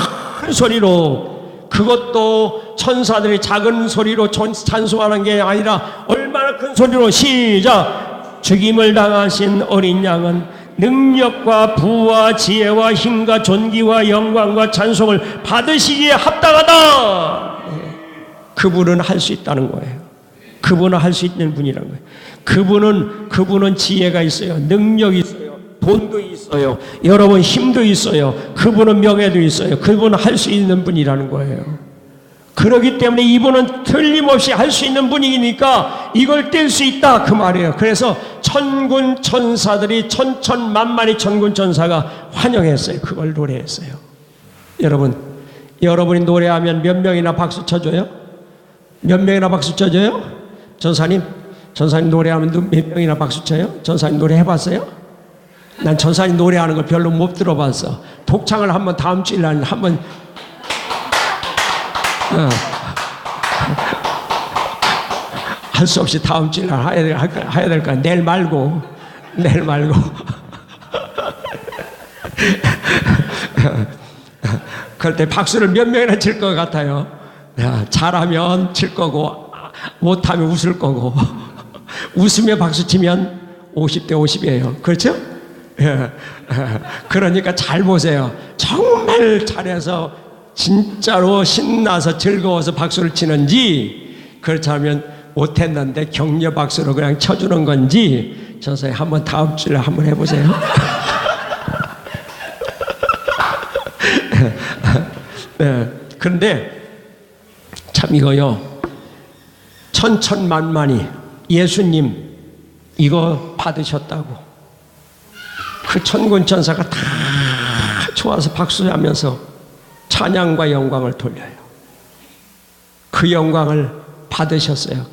큰 소리로. 그것도 천사들이 작은 소리로 찬송하는 게 아니라 얼마나 큰 소리로. 시작. 죽임을 당하신 어린 양은 능력과 부와 지혜와 힘과 존귀와 영광과 찬송을 받으시기에 합당하다. 그분은 할 수 있다는 거예요. 그분은 할 수 있는 분이라는 거예요. 그분은 지혜가 있어요. 능력이 있어요. 돈도 있어요. 여러분 힘도 있어요. 그분은 명예도 있어요. 그분은 할 수 있는 분이라는 거예요. 그렇기 때문에 이분은 틀림없이 할 수 있는 분이니까 이걸 뗄 수 있다, 그 말이에요. 그래서 천군 천사들이 천천만만의 천군 천사가 환영했어요. 그걸 노래했어요. 여러분이 노래하면 몇 명이나 박수 쳐줘요? 몇 명이나 박수 쳐줘요? 전사님 노래하면 몇 명이나 박수 쳐요? 전사님 노래 해봤어요? 난 전사님 노래하는 걸 별로 못 들어봤어. 독창을 한번 다음 주일 날 한번 할 수 없이 다음 주일 날 해야 될 거야. 내일 말고 그럴 때 박수를 몇 명이나 칠 것 같아요? 잘하면 칠 거고 못하면 웃을 거고 웃으며 박수 치면 50대 50이에요. 그렇죠? 그러니까 잘 보세요. 정말 잘해서 진짜로 신나서 즐거워서 박수를 치는지, 그렇다면 못했는데 격려 박수로 그냥 쳐주는 건지, 전사님 한번 다음 주에 한번 해보세요. 네, 그런데 참 이거요, 천천만만이 예수님 이거 받으셨다고 그 천군 천사가 다 좋아서 박수하면서 찬양과 영광을 돌려요. 그 영광을 받으셨어요.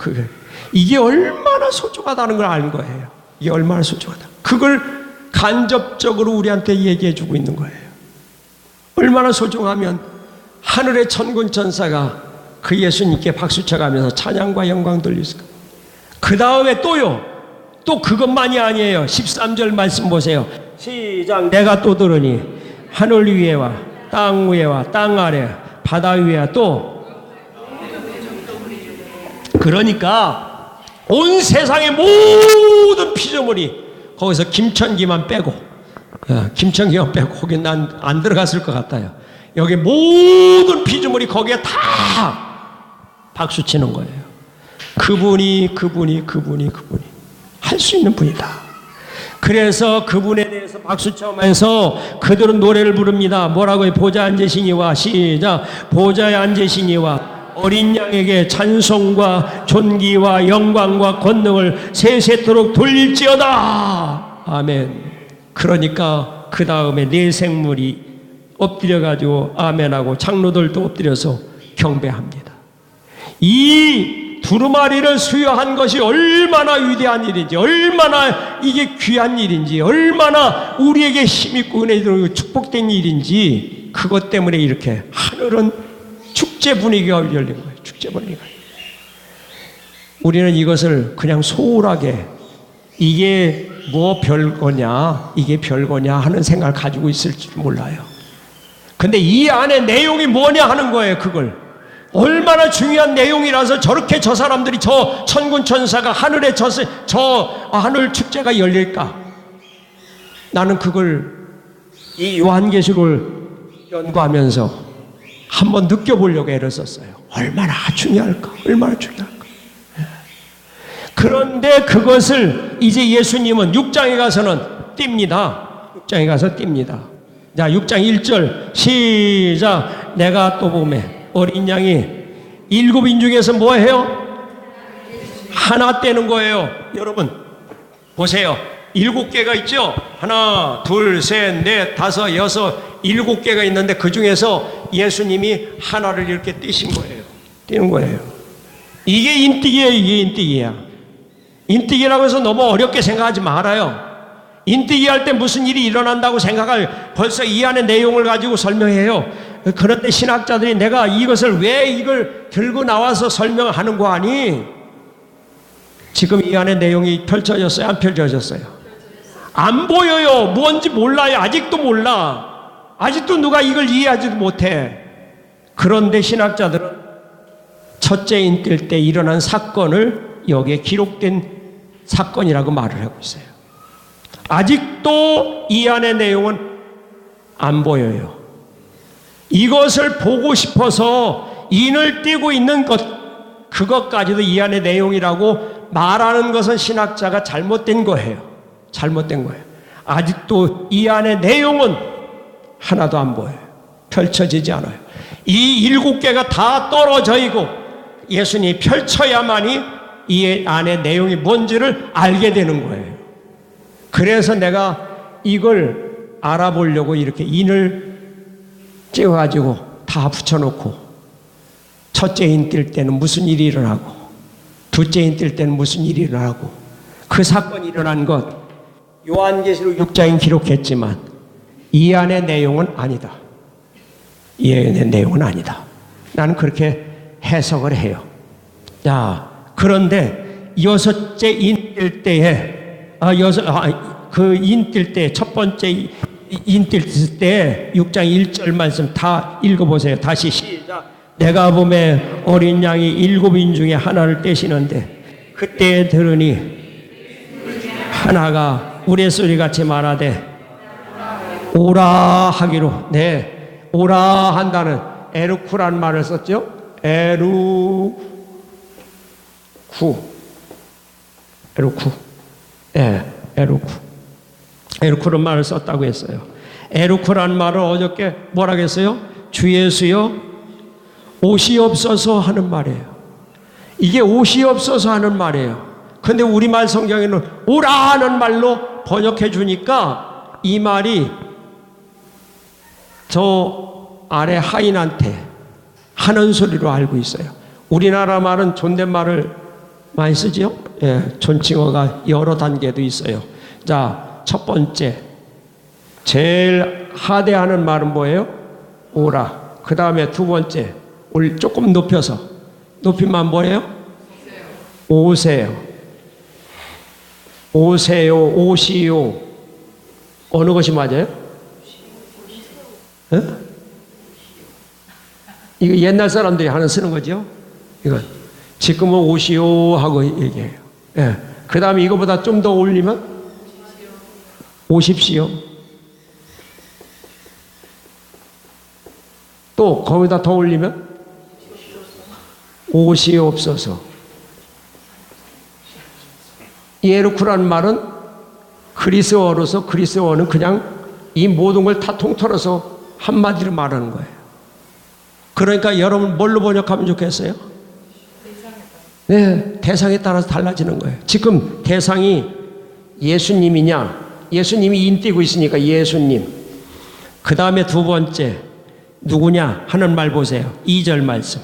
이게 얼마나 소중하다는 걸 아는 거예요. 이게 얼마나 소중하다. 그걸 간접적으로 우리한테 얘기해 주고 있는 거예요. 얼마나 소중하면 하늘의 천군 천사가 그 예수님께 박수 쳐가면서 찬양과 영광 돌리실까. 그 다음에 또요, 또 그것만이 아니에요. 13절 말씀 보세요. 시작. 내가 또 들으니 하늘 위에와 땅 위에와 땅 아래 바다 위에 또, 그러니까 온 세상의 모든 피조물이 거기서 김천기만 빼고, 김천기만 빼고 거기 난 안 들어갔을 것 같아요. 여기 모든 피조물이 거기에 다 박수 치는 거예요. 그분이 할 수 있는 분이다. 그래서 그분에 대해서 박수 쳐면서 그들은 노래를 부릅니다. 뭐라고요? 보좌에 앉으시니와, 시작. 보좌에 앉으시니와 어린 양에게 찬송과 존귀와 영광과 권능을 세세토록 돌릴지어다. 아멘. 그러니까 그 다음에 네 생물이 엎드려가지고 아멘하고 장로들도 엎드려서 경배합니다. 이 두루마리를 수여한 것이 얼마나 위대한 일인지, 얼마나 이게 귀한 일인지, 얼마나 우리에게 힘있고 은혜로 축복된 일인지, 그것 때문에 이렇게 하늘은 축제 분위기가 열린 거예요. 축제 분위기가. 우리는 이것을 그냥 소홀하게 이게 뭐 별거냐, 이게 별거냐 하는 생각을 가지고 있을지 몰라요. 근데 이 안에 내용이 뭐냐 하는 거예요. 그걸 얼마나 중요한 내용이라서 저렇게 저 사람들이, 저 천군 천사가 하늘에 하늘 축제가 열릴까. 나는 그걸 이 요한계시록을 연구하면서 한번 느껴보려고 애를 썼어요. 얼마나 중요할까, 얼마나 중요할까. 그런데 그것을 이제 예수님은 6장에 가서는 띱니다. 6장에 가서 띱니다. 자, 6장 1절 시작. 내가 또 보매 어린 양이 7인 중에서 뭐 해요? 하나 떼는 거예요. 여러분 보세요. 7개가 있죠? 하나, 둘, 셋, 넷, 다섯, 여섯, 7개가 있는데 그 중에서 예수님이 하나를 이렇게 떼신 거예요. 떼는 거예요. 이게 인띠기예요. 이게 인띠기야. 인띠기라고 해서 너무 어렵게 생각하지 말아요. 인띠기 할 때 무슨 일이 일어난다고 생각할, 벌써 이 안에 내용을 가지고 설명해요. 그런데 신학자들이 내가 이것을 왜 이걸 들고 나와서 설명하는 거 아니? 지금 이 안에 내용이 펼쳐졌어요? 안 펼쳐졌어요? 안 보여요. 뭔지 몰라요. 아직도 몰라. 아직도 누가 이걸 이해하지도 못해. 그런데 신학자들은 첫째 인뜰 때 일어난 사건을 여기에 기록된 사건이라고 말을 하고 있어요. 아직도 이 안의 내용은 안 보여요. 이것을 보고 싶어서 인을 띄고 있는 것, 그것까지도 이 안의 내용이라고 말하는 것은 신학자가 잘못된 거예요. 잘못된 거예요. 아직도 이 안의 내용은 하나도 안 보여요. 펼쳐지지 않아요. 이 7개가 다 떨어져 있고 예수님이 펼쳐야만이 이 안의 내용이 뭔지를 알게 되는 거예요. 그래서 내가 이걸 알아보려고 이렇게 인을 찍어가지고 다 붙여놓고, 첫째 인 뜰 때는 무슨 일이 일어나고, 둘째 인 뜰 때는 무슨 일이 일어나고, 그 사건이 일어난 것 요한계시록 6장에 기록했지만 이 안의 내용은 아니다. 이 안의 내용은 아니다. 나는 그렇게 해석을 해요. 자, 그런데 여섯째 인 뜰 때에 그 인 뜰 때 첫 번째 인 뜰 때 6장 1절 말씀 다 읽어보세요. 다시 시작. 내가 보매 어린 양이 7인 중에 하나를 떼시는데 그때 들으니 하나가 우레소리같이 말하되 오라 하기로, 네, 오라 한다는 에루쿠라는 말을 썼죠. 에루쿠, 예, 에루쿠라는 말을 썼다고 했어요. 에루쿠라는 말을 어저께 뭐라고 했어요? 주 예수여 옷이 없어서 하는 말이에요. 이게 옷이 없어서 하는 말이에요. 근데 우리말 성경에는 오라는 말로 번역해 주니까 이 말이 저 아래 하인한테 하는 소리로 알고 있어요. 우리나라 말은 존댓말을 많이 쓰죠. 예, 존칭어가 여러 단계도 있어요. 자, 첫 번째 제일 하대하는 말은 뭐예요? 오라. 그 다음에 두 번째, 조금 높여서. 높이면 뭐예요? 오세요. 오세요, 오시요. 어느 것이 맞아요? 에? 이거 옛날 사람들이 하는 쓰는 거죠? 이거. 지금은 오시오 하고 얘기해요. 예. 그 다음에 이거보다 좀 더 올리면 오십시오. 또 거기다 더 올리면 오시옵소서. 예루쿠라는 말은 그리스어로서 그리스어는 그냥 이 모든 걸 다 통틀어서 한마디로 말하는 거예요. 그러니까 여러분 뭘로 번역하면 좋겠어요? 네, 대상에 따라서 달라지는 거예요. 지금 대상이 예수님이냐? 예수님이 인띄고 있으니까 예수님. 그 다음에 두 번째 누구냐 하는 말 보세요. 2절 말씀.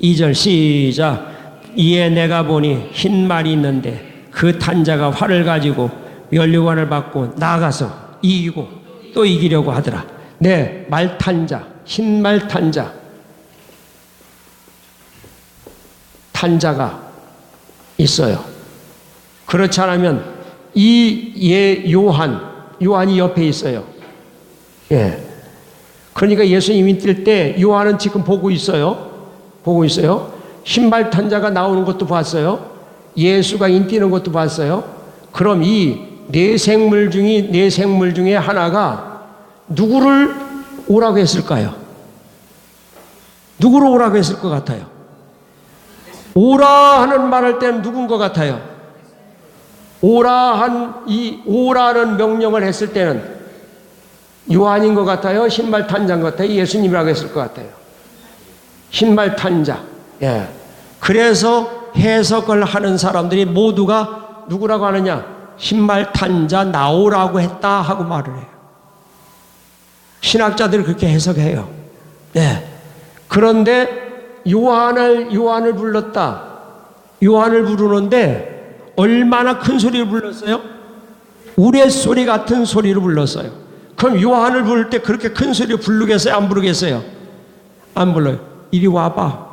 2절 시작. 이에 내가 보니 흰 말이 있는데 그 탄자가 활을 가지고 면류관을 받고 나아가서 이기고 또 이기려고 하더라. 네, 말탄자, 흰 말탄자. 탄자가 있어요. 그렇지 않으면 요한이 옆에 있어요. 예. 그러니까 예수님이 뛸 때 요한은 지금 보고 있어요. 보고 있어요. 신발 탄자가 나오는 것도 봤어요. 예수가 인뛰는 것도 봤어요. 그럼 이 네 생물 중에 하나가 누구를 오라고 했을까요? 누구를 오라고 했을 것 같아요? 오라 하는 말할 때는 누군 것 같아요? 오라는 명령을 했을 때는 요한인 것 같아요? 신발 탄자인 것 같아요? 예수님이라고 했을 것 같아요? 신발 탄자. 예. 그래서 해석을 하는 사람들이 모두가 누구라고 하느냐? 신발 탄자 나오라고 했다 하고 말을 해요. 신학자들이 그렇게 해석해요. 네. 그런데 요한을 불렀다. 요한을 부르는데 얼마나 큰 소리를 불렀어요? 우레소리 같은 소리로 불렀어요. 그럼 요한을 부를 때 그렇게 큰 소리로 부르겠어요? 안 부르겠어요? 안 불러요. 이리 와봐.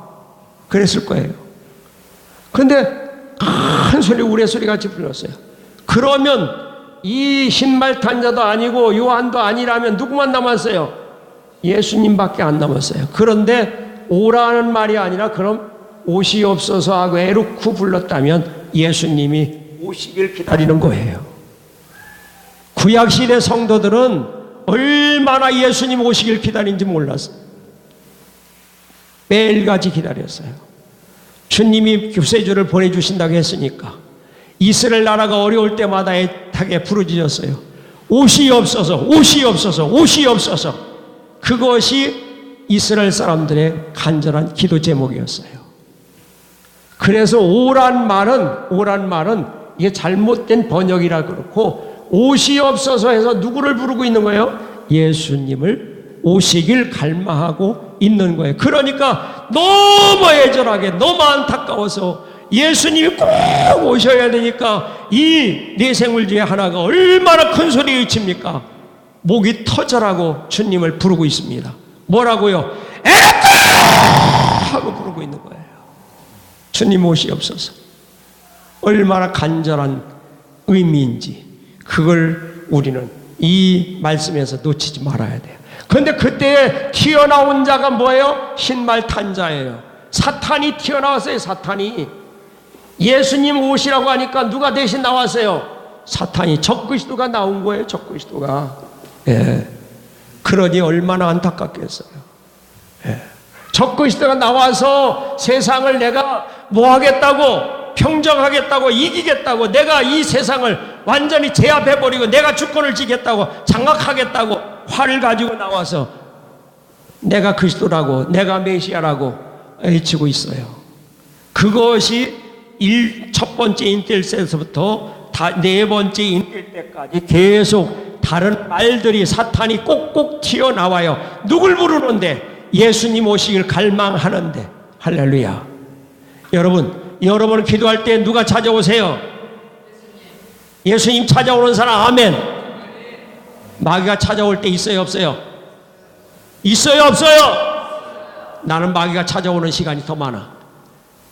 그랬을 거예요. 그런데 큰 소리 우레소리 같이 불렀어요. 그러면 이 신발 탄자도 아니고 요한도 아니라면 누구만 남았어요? 예수님밖에 안 남았어요. 그런데 오라는 말이 아니라 그럼 오시옵소서 하고 에루쿠 불렀다면 예수님이 오시길 기다리는 거예요. 구약시대 성도들은 얼마나 예수님 오시길 기다린지 몰랐어요. 매일같이 기다렸어요. 주님이 구세주를 보내주신다고 했으니까 이스라엘 나라가 어려울 때마다 애타게 부르짖었어요. 오시옵소서, 오시옵소서, 오시옵소서. 그것이 이스라엘 사람들의 간절한 기도 제목이었어요. 그래서 오란 말은 이게 잘못된 번역이라 그렇고 오시옵소서 해서 누구를 부르고 있는 거예요? 예수님을 오시길 갈망하고 있는 거예요. 그러니까 너무 애절하게 너무 안타까워서 예수님이 꼭 오셔야 되니까 이 네 생물 중에 하나가 얼마나 큰 소리 외칩니까? 목이 터져라고 주님을 부르고 있습니다. 뭐라고요? 에르타 하고 부르고 있는 거예요. 주님 오시옵소서. 얼마나 간절한 의미인지 그걸 우리는 이 말씀에서 놓치지 말아야 돼요. 그런데 그때 튀어나온 자가 뭐예요? 신발 탄자예요. 사탄이 튀어나왔어요. 사탄이 예수님 오시라고 하니까 누가 대신 나왔어요? 사탄이, 적그리스도가 나온 거예요. 적그리스도가. 예. 그러니 얼마나 안타깝겠어요. 예. 적그리스도가 나와서 세상을 내가 뭐 하겠다고, 평정하겠다고, 이기겠다고, 내가 이 세상을 완전히 제압해버리고 내가 주권을 쥐겠다고, 장악하겠다고 활을 가지고 나와서 내가 그리스도라고, 내가 메시아라고 외치고 있어요. 그것이 첫 번째 인텔 때서부터 네 번째 인텔 때까지 계속 다른 말들이 사탄이 꼭꼭 튀어나와요. 누굴 부르는데? 예수님 오시길 갈망하는데. 할렐루야. 여러분 기도할 때 누가 찾아오세요? 예수님 찾아오는 사람 아멘. 마귀가 찾아올 때 있어요, 없어요? 있어요, 없어요? 나는 마귀가 찾아오는 시간이 더 많아.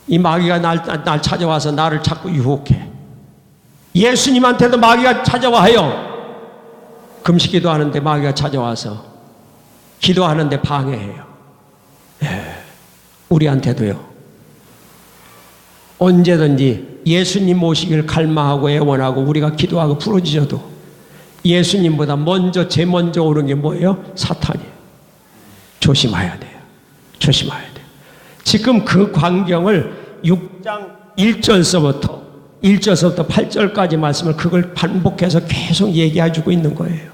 이 마귀가 날 찾아와서 나를 자꾸 유혹해. 예수님한테도 마귀가 찾아와요. 금식 기도하는데 마귀가 찾아와서 기도하는데 방해해요. 우리한테도요. 언제든지 예수님 모시기를 갈망하고 애원하고 우리가 기도하고 부르짖어도 예수님보다 제일 먼저 오는 게 뭐예요? 사탄이에요. 조심해야 돼요. 조심해야 돼요. 지금 그 광경을 6장 1절서부터 8절까지 말씀을 그걸 반복해서 계속 얘기해주고 있는 거예요.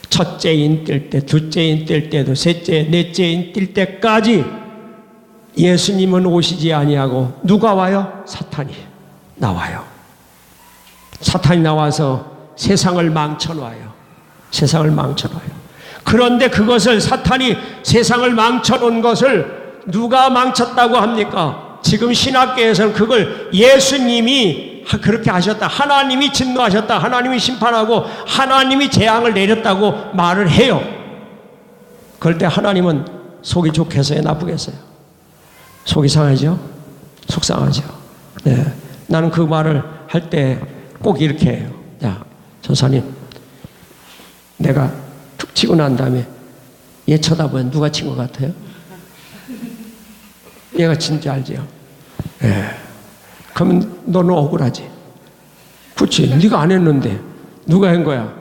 첫째인 뜰 때, 둘째인 뜰 때도, 셋째, 넷째인 뜰 때까지 예수님은 오시지 아니하고 누가 와요? 사탄이 나와요. 사탄이 나와서 세상을 망쳐놔요. 세상을 망쳐놔요. 그런데 그것을 사탄이 세상을 망쳐놓은 것을 누가 망쳤다고 합니까? 지금 신학계에서는 그걸 예수님이 그렇게 하셨다. 하나님이 진노하셨다. 하나님이 심판하고 하나님이 재앙을 내렸다고 말을 해요. 그럴 때 하나님은 속이 좋겠어요? 나쁘겠어요? 속이 상하죠? 속상하죠? 네. 나는 그 말을 할 때 꼭 이렇게 해요. 야, 전사님, 내가 툭 치고 난 다음에 얘 쳐다보면 누가 친 것 같아요? 얘가 진짜 알지요? 예. 그러면 너는 억울하지. 그렇지. 네가 안 했는데 누가 한 거야?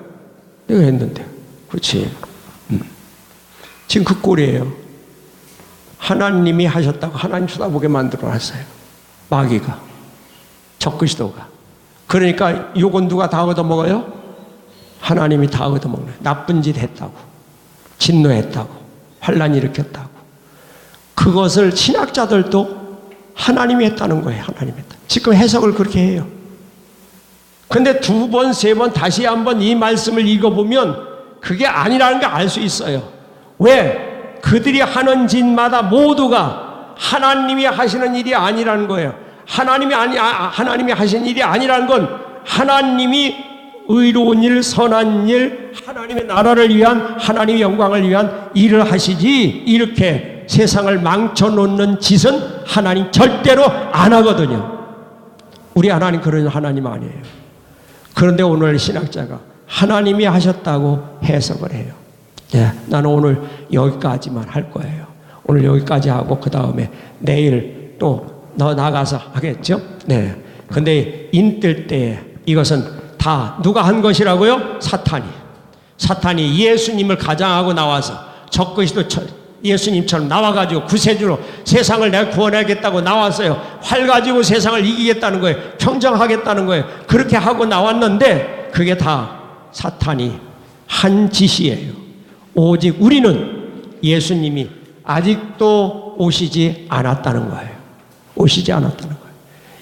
내가 했는데. 그렇지. 지금 그 꼴이에요. 하나님이 하셨다고 하나님 쳐다보게 만들어놨어요. 마귀가, 적그리스도가. 그러니까 요건 누가 다 얻어먹어요? 하나님이 다 얻어먹는. 나쁜 짓 했다고, 진노했다고, 환난 일으켰다고. 그것을 신학자들도 하나님이 했다는 거예요. 하나님이 했다. 지금 해석을 그렇게 해요. 근데 두 번, 세 번, 다시 한번 이 말씀을 읽어보면 그게 아니라는 걸 알 수 있어요. 왜? 그들이 하는 짓마다 모두가 하나님이 하시는 일이 아니라는 거예요. 하나님이 하신 일이 아니라는 건 하나님이 의로운 일, 선한 일, 하나님의 나라를 위한, 하나님의 영광을 위한 일을 하시지, 이렇게 세상을 망쳐놓는 짓은 하나님 절대로 안 하거든요. 우리 하나님 그런 하나님 아니에요. 그런데 오늘 신학자가 하나님이 하셨다고 해석을 해요. 네, 나는 오늘 여기까지만 할 거예요. 오늘 여기까지 하고 그 다음에 내일 또 나가서 하겠죠? 네. 근데 인뜰 때 이것은 다 누가 한 것이라고요? 사탄이 예수님을 가장하고 나와서 적그리스도 예수님처럼 나와가지고 구세주로 세상을 내가 구원하겠다고 나왔어요. 활 가지고 세상을 이기겠다는 거예요. 평정하겠다는 거예요. 그렇게 하고 나왔는데 그게 다 사탄이 한 짓이에요. 오직 우리는 예수님이 아직도 오시지 않았다는 거예요. 오시지 않았다는 거예요.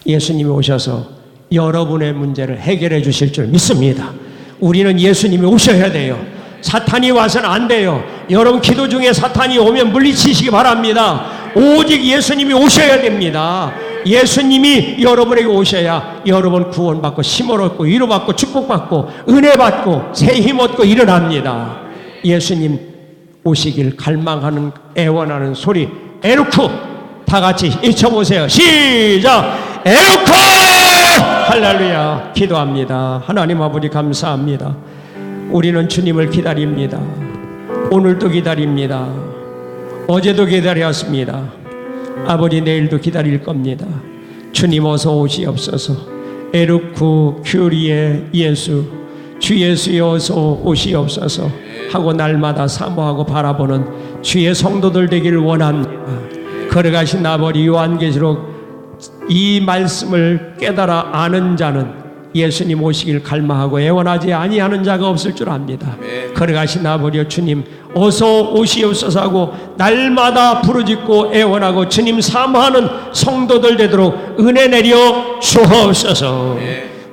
예수님이 오셔서 여러분의 문제를 해결해 주실 줄 믿습니다. 우리는 예수님이 오셔야 돼요. 사탄이 와서는 안 돼요. 여러분 기도 중에 사탄이 오면 물리치시기 바랍니다. 오직 예수님이 오셔야 됩니다. 예수님이 여러분에게 오셔야 여러분 구원받고 힘을 얻고 위로받고 축복받고 은혜받고 새 힘 얻고 일어납니다. 예수님 오시길 갈망하는 애원하는 소리 에루쿠 다 같이 외쳐보세요. 시작! 에루쿠! 할렐루야. 기도합니다. 하나님 아버지 감사합니다. 우리는 주님을 기다립니다. 오늘도 기다립니다. 어제도 기다렸습니다. 아버지 내일도 기다릴 겁니다. 주님 어서 오시옵소서. 에루쿠 큐리에 예수, 주 예수여 어서 오시옵소서 하고 날마다 사모하고 바라보는 주의 성도들 되기를 원합니다. 걸어가신 아버지 요한계시록 이 말씀을 깨달아 아는 자는 예수님 오시길 갈망하고 애원하지 아니하는 자가 없을 줄 압니다. 걸어가신 아버지 주님 어서 오시옵소서 하고 날마다 부르짖고 애원하고 주님 사모하는 성도들 되도록 은혜 내려 주옵소서.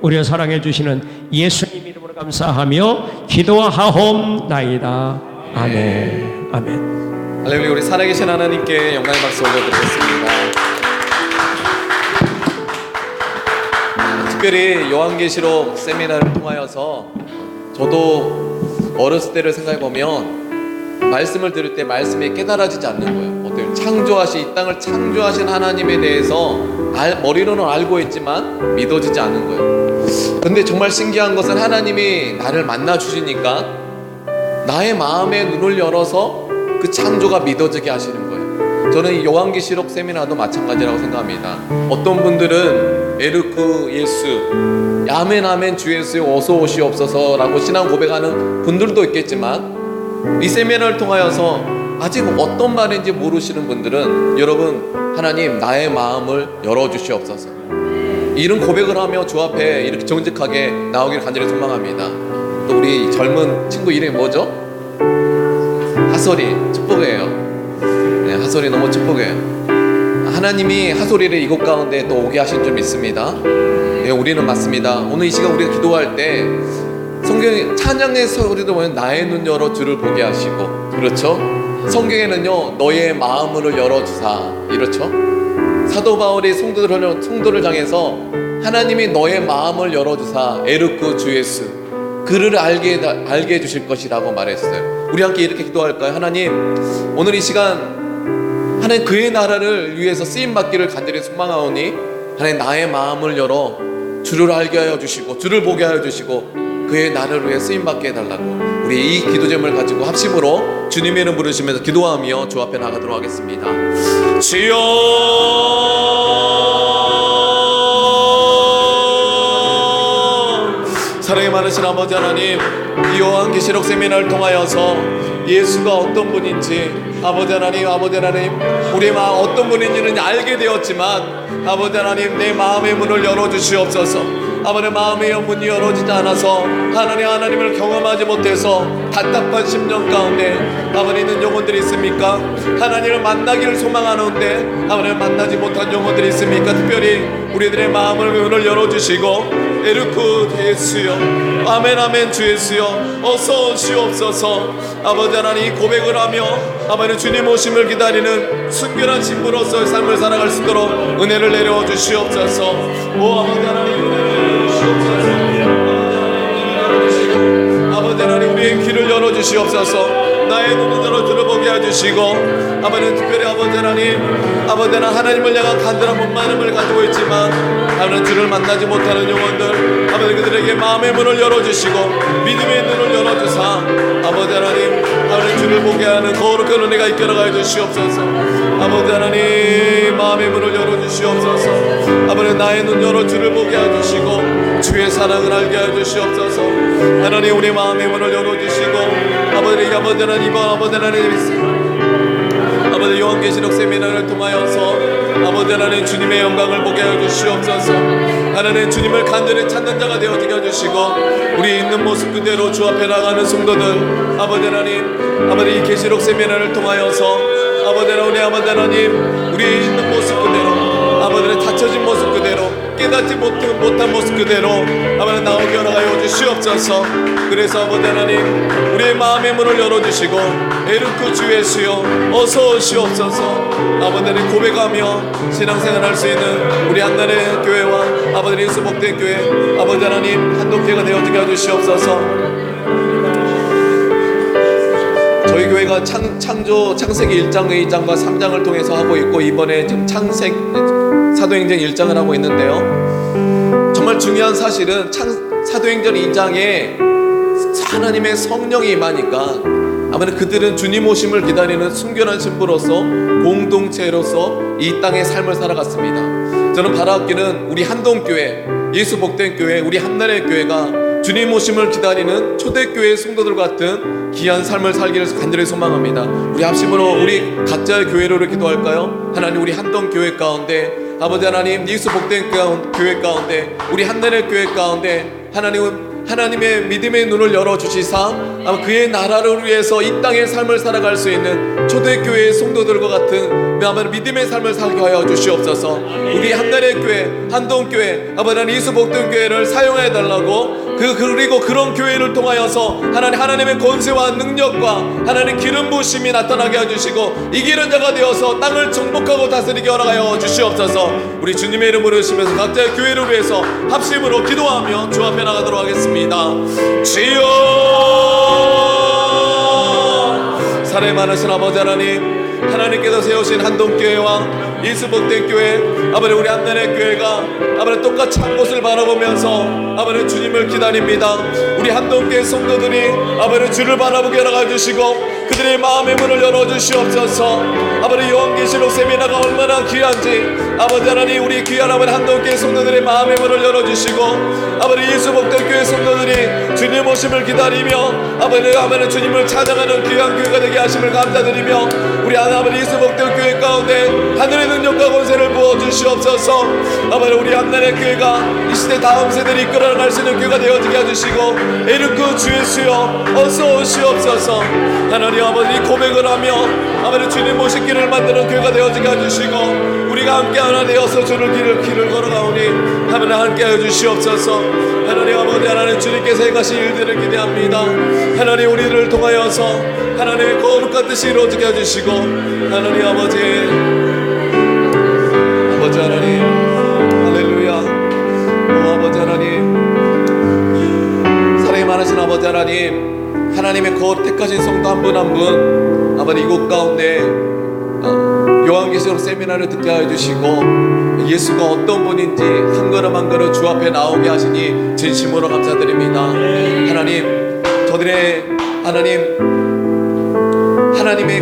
우리를 사랑해 주시는 예수님 이름으로 감사하며 기도하옵나이다. 아멘. 아멘. 할렐루야. 우리 살아계신 하나님께 영광의 박수 올려드리겠습니다. 특별히 요한계시록 세미나를 통하여서 저도 어렸을 때를 생각해 보면 말씀을 들을 때 말씀이 깨달아지지 않는 거예요. 어때요? 이 땅을 창조하신 하나님에 대해서 머리로는 알고 있지만 믿어지지 않는 거예요. 근데 정말 신기한 것은 하나님이 나를 만나 주시니까 나의 마음의 눈을 열어서 그 창조가 믿어지게 하시는 거예요. 저는 이 요한계시록 세미나도 마찬가지라고 생각합니다. 어떤 분들은 에르크 예수, 아멘 아멘 주 예수여 어서 오시옵소서라고 신앙 고백하는 분들도 있겠지만, 이 세미나를 통하여서 아직 어떤 말인지 모르시는 분들은 여러분, 하나님 나의 마음을 열어주시옵소서, 이런 고백을 하며 주 앞에 이렇게 정직하게 나오기를 간절히 소망합니다. 또 우리 젊은 친구 이름이 뭐죠? 하솔이. 축복이에요. 네, 하솔이 너무 축복이에요. 하나님이 하솔이를 이곳 가운데 또 오게 하신 줄 믿습니다. 네, 우리는 맞습니다. 오늘 이 시간 우리가 기도할 때 성경 찬양의 소리도 보면 나의 눈 열어 주를 보게 하시고, 그렇죠? 성경에는요 너의 마음을 열어주사, 이렇죠? 사도 바울이 성도를 향해서 하나님이 너의 마음을 열어주사 에르크 주 예수 그를 알게 해주실 것이라고 말했어요. 우리 함께 이렇게 기도할까요? 하나님, 오늘 이 시간 하나님 그의 나라를 위해서 쓰임받기를 간절히 소망하오니 하나님 나의 마음을 열어 주를 알게 하여 주시고 주를 보게 하여 주시고 그의 나라를 위해 쓰임받게 해달라고, 우리 이 기도 제목을 가지고 합심으로 주님의 이름 부르시면서 기도하며 주 앞에 나가도록 하겠습니다. 주여, 사랑이 많으신 아버지 하나님, 이 요한계시록 세미나를 통하여서 예수가 어떤 분인지 아버지 하나님 우리의 마음 어떤 분인지는 알게 되었지만 아버지 하나님 내 마음의 문을 열어주시옵소서. 아버지 마음의 문이 열어지지 않아서 하나님을 경험하지 못해서 답답한 심령 가운데 아버지 있는 영혼들이 있습니까? 하나님을 만나기를 소망하는데 아버지를 만나지 못한 영혼들이 있습니까? 특별히 우리들의 마음을 문을 열어주시고 에르크 예수여 아멘 아멘 주 예수여 어서 오시옵소서. 아버지 하나님 고백을 하며 아버지 주님 오심을 기다리는 순결한 신부로서의 삶을 살아갈 수 있도록 은혜를 내려 주시옵소서. 오 아버지 하나님 은혜를 내려 주시옵소서. 아버지 하나님 우리의 귀를 열어 주시옵소서. 나의 눈을 열어 들어보게 해주시고 아버지는 특별히 아버지 하나님을 향한 간절한 원만함을 가지고 있지만 아버지는 주를 만나지 못하는 영혼들 아버지 그들에게 마음의 문을 열어주시고 믿음의 눈을 열어주사 아버지 하나님 주를 보게 하는 거룩한 은혜가 이끌어가 주시옵소서. 아버지 하나님 마음의 문을 열어주시옵소서. 아버지 나의 눈 열어 주를 보게 해주시고 주의 사랑을 알게 해주시옵소서. 하나님 우리 마음의 문을 열어주시고 아버지 아버지 요한계시록 세미나를 통하여서 아버지 하나님 주님의 영광을 보게 해주시옵소서. 하나님 주님을 간절히 찾는 자가 되어지게 해주시고 우리 있는 모습 그대로 주 앞에 나가는 성도들 아버지 하나님 이 계시록 세미나를 통하여서 아버지 하나님 우리 있는 모습 그대로 아버지의 닫혀진 모습 그대로 깨닫지 못한 모습 그대로 아버지 나오게 허락하여 주시옵소서. 그래서 아버지 하나님 우리의 마음의 문을 열어주시고 에르크 주 예수여 어서 오시옵소서. 아버지 하나님 고백하며 신앙생활할 수 있는 우리 한나라의 교회와 아버지 예수 복된 교회 아버지 하나님 한독교회가 되어지게 해주시옵소서. 저희 교회가 창세기 1장, 2장과 3장을 통해서 하고 있고 이번에 지금 사도행전 1장을 하고 있는데요, 정말 중요한 사실은 사도행전 2장에 하나님의 성령이 임하니까 아무래도 그들은 주님 오심을 기다리는 순결한 신부로서 공동체로서 이 땅의 삶을 살아갔습니다. 저는 바라옵기는 우리 한동교회 예수 복된 교회 우리 한나라의 교회가 주님 오심을 기다리는 초대교회 성도들 같은 귀한 삶을 살기를 간절히 소망합니다. 우리 합심으로 우리 각자의 교회로 기도할까요? 하나님 우리 한동교회 가운데 아버지 하나님 예수 복된 교회 가운데 우리 한나라의 교회 가운데 하나님의 믿음의 눈을 열어주시사 그의 나라를 위해서 이 땅의 삶을 살아갈 수 있는 초대교회의 성도들과 같은 믿음의 삶을 살게 하여 주시옵소서. 우리 한나라의 교회 한동교회 아버지 하나님 예수 복된 교회를 사용해 달라고 그리고 그런 교회를 통하여서 하나님의 권세와 능력과 하나님 기름 부으심이 나타나게 해주시고 이기는 자가 되어서 땅을 정복하고 다스리게 허락하여 주시옵소서. 우리 주님의 이름으로 부르시면서 각자의 교회를 위해서 합심으로 기도하며 주 앞에 나가도록 하겠습니다. 주여 사랑이 많으신 아버지 하나님, 하나님께서 세우신 한동교회와 이수복된 교회, 아버지 우리 한나의 교회가 아버지 똑같이 한 곳을 바라보면서 아버지 주님을 기다립니다. 우리 한동교회 성도들이 아버지 주를 바라보게 열어주시고 그들의 마음의 문을 열어주시옵소서. 아버지 요한계시록 세미나가 얼마나 귀한지 아버지 하나님, 우리 귀한 아버지 한동교회 성도들의 마음의 문을 열어주시고 아버지 이수복된 교회 성도들이 주님 오심을 기다리며 아버지 주님을 찬양하는 귀한 교회가 되게 하심을 감사드리며 우리 아버지 이수복된 교회 가운데 하늘의 능력과 권세를 부어주시옵소서. 아버지 우리 한나의 교회가 이 시대 다음 세대를 이끌어갈 수 있는 교회가 되어지게 해주시고 에르크 주 예수여 어서 오시옵소서. 하나님 아버지 고백을 하며 아버지 주님 모실 길을 만드는 교회가 되어지게 해주시고 우리가 함께 하나 되어서 주를 길을 걸어가오니 하나님 함께 해주시옵소서. 하나님 아버지 하나님 주님께서 행하신 일들을 기대합니다. 하나님 우리를 통하여서 하나님의 거룩한 뜻이 이루어지게 해주시고 하나님 아버지 하나님 할렐루야. 오 아버지 하나님, 사랑이 많으신 아버지 하나님, 하나님의 거룩 택하신 성도 한 분 한 분 아버지 이곳 가운데 요한계시록 세미나를 듣게 해주시고 예수가 어떤 분인지 한 걸음 한 걸음 주 앞에 나오게 하시니 진심으로 감사드립니다. 하나님, 저들의 하나님의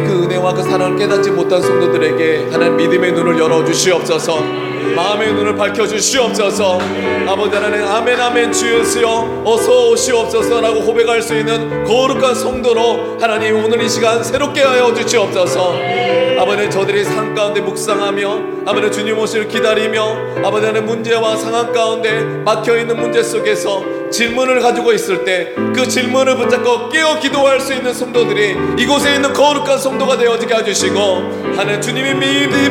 그 은혜와 그 사랑을 깨닫지 못한 성도들에게 하나님 믿음의 눈을 열어주시옵소서. 마음의 눈을 밝혀주시옵소서. 아버지 하나님, 아멘 아멘 주 예수여 어서 오시옵소서 라고 고백할 수 있는 거룩한 성도로 하나님 오늘 이 시간 새롭게 하여 주시옵소서. 아버지 저들이 삶 가운데 묵상하며 아버지 주님 오시를 기다리며 아버지 하나님 문제와 상황 가운데 막혀있는 문제 속에서 질문을 가지고 있을 때 그 질문을 붙잡고 깨어 기도할 수 있는 성도들이 이곳에 있는 거룩한 성도가 되어지게 해주시고 하나님 주님이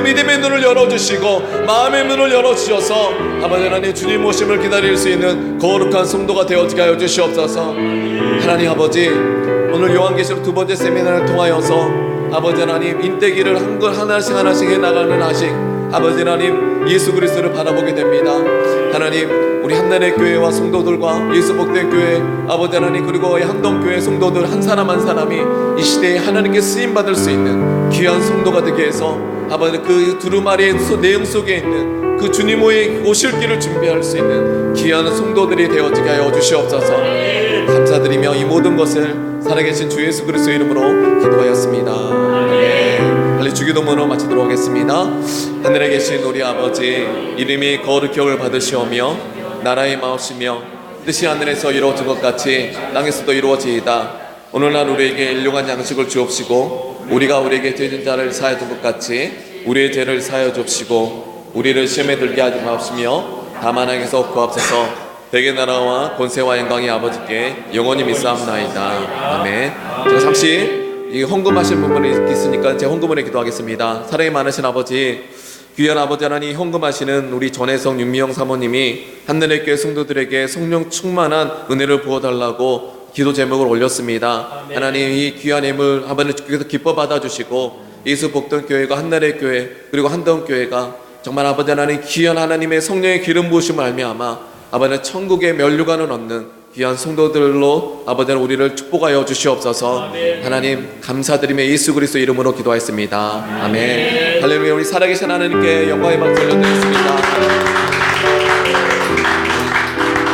믿음의 눈을 열어주시고 마음의 문을 열어주셔서 아버지 하나님 주님 오심을 기다릴 수 있는 거룩한 성도가 되어지게 하여 주시옵소서. 하나님 아버지 오늘 요한계시록 두 번째 세미나를 통하여서 아버지 하나님 인대기를 한 걸 하나씩 해나가는 아식 아버지 하나님 예수 그리스도를 바라보게 됩니다. 하나님 우리 한나의 교회와 성도들과 예수 복된 교회 아버지 하나님 그리고 한동교회 성도들 한 사람 한 사람이 이 시대에 하나님께 쓰임받을 수 있는 귀한 성도가 되게 해서 아버지 그 두루마리의 내용 속에 있는 그 주님 오실 길을 준비할 수 있는 귀한 성도들이 되어지게 하여 주시옵소서. 감사드리며 이 모든 것을 살아계신 주 예수 그리스도 이름으로 기도하였습니다. 빨리 주기도문으로 마치도록 하겠습니다. 하늘에 계신 우리 아버지 이름이 거룩히 여김을 받으시오며 나라의 마옵시며 뜻이 하늘에서 이루어진 것 같이 땅에서도 이루어지이다. 오늘날 우리에게 일용할 양식을 주옵시고 우리가 우리에게 죄진 자를 사하여 준 것 같이 우리의 죄를 사하여 주옵시고 우리를 시험에 들게 하지 마옵시며 다만 악에서 구하옵소서. 대개 나라와 권세와 영광이 아버지께 영원히 믿사옵나이다. 아멘. 제가 잠시 이 헌금하실 부분이 있으니까 제 헌금으로 기도하겠습니다. 사랑이 많으신 아버지, 귀한 아버지 하나님, 헌금하시는 우리 전혜성 윤미영 사모님이 한나의 교회 성도들에게 성령 충만한 은혜를 부어달라고 기도 제목을 올렸습니다. 하나님 이 귀한 예물 아버지께서 기뻐 받아주시고 예수 복던 교회가 한나의 교회 그리고 한동 교회가 정말 아버지 하나님 귀한 하나님의 성령의 기름 부으심을 알미암아 아버지 천국의 면류관을 얻는 귀한 성도들로 아버지 우리를 축복하여 주시옵소서. 하나님 감사드리며 예수 그리스도 이름으로 기도하였습니다. 아멘. 할렐루야. 우리 살아계신 하나님께 영광의 박수 올려드리겠습니다.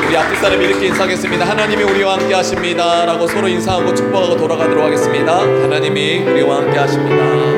우리 앞뒷 사람 이렇게 인사하겠습니다. 하나님이 우리와 함께 하십니다 라고 서로 인사하고 축복하고 돌아가도록 하겠습니다. 하나님이 우리와 함께 하십니다.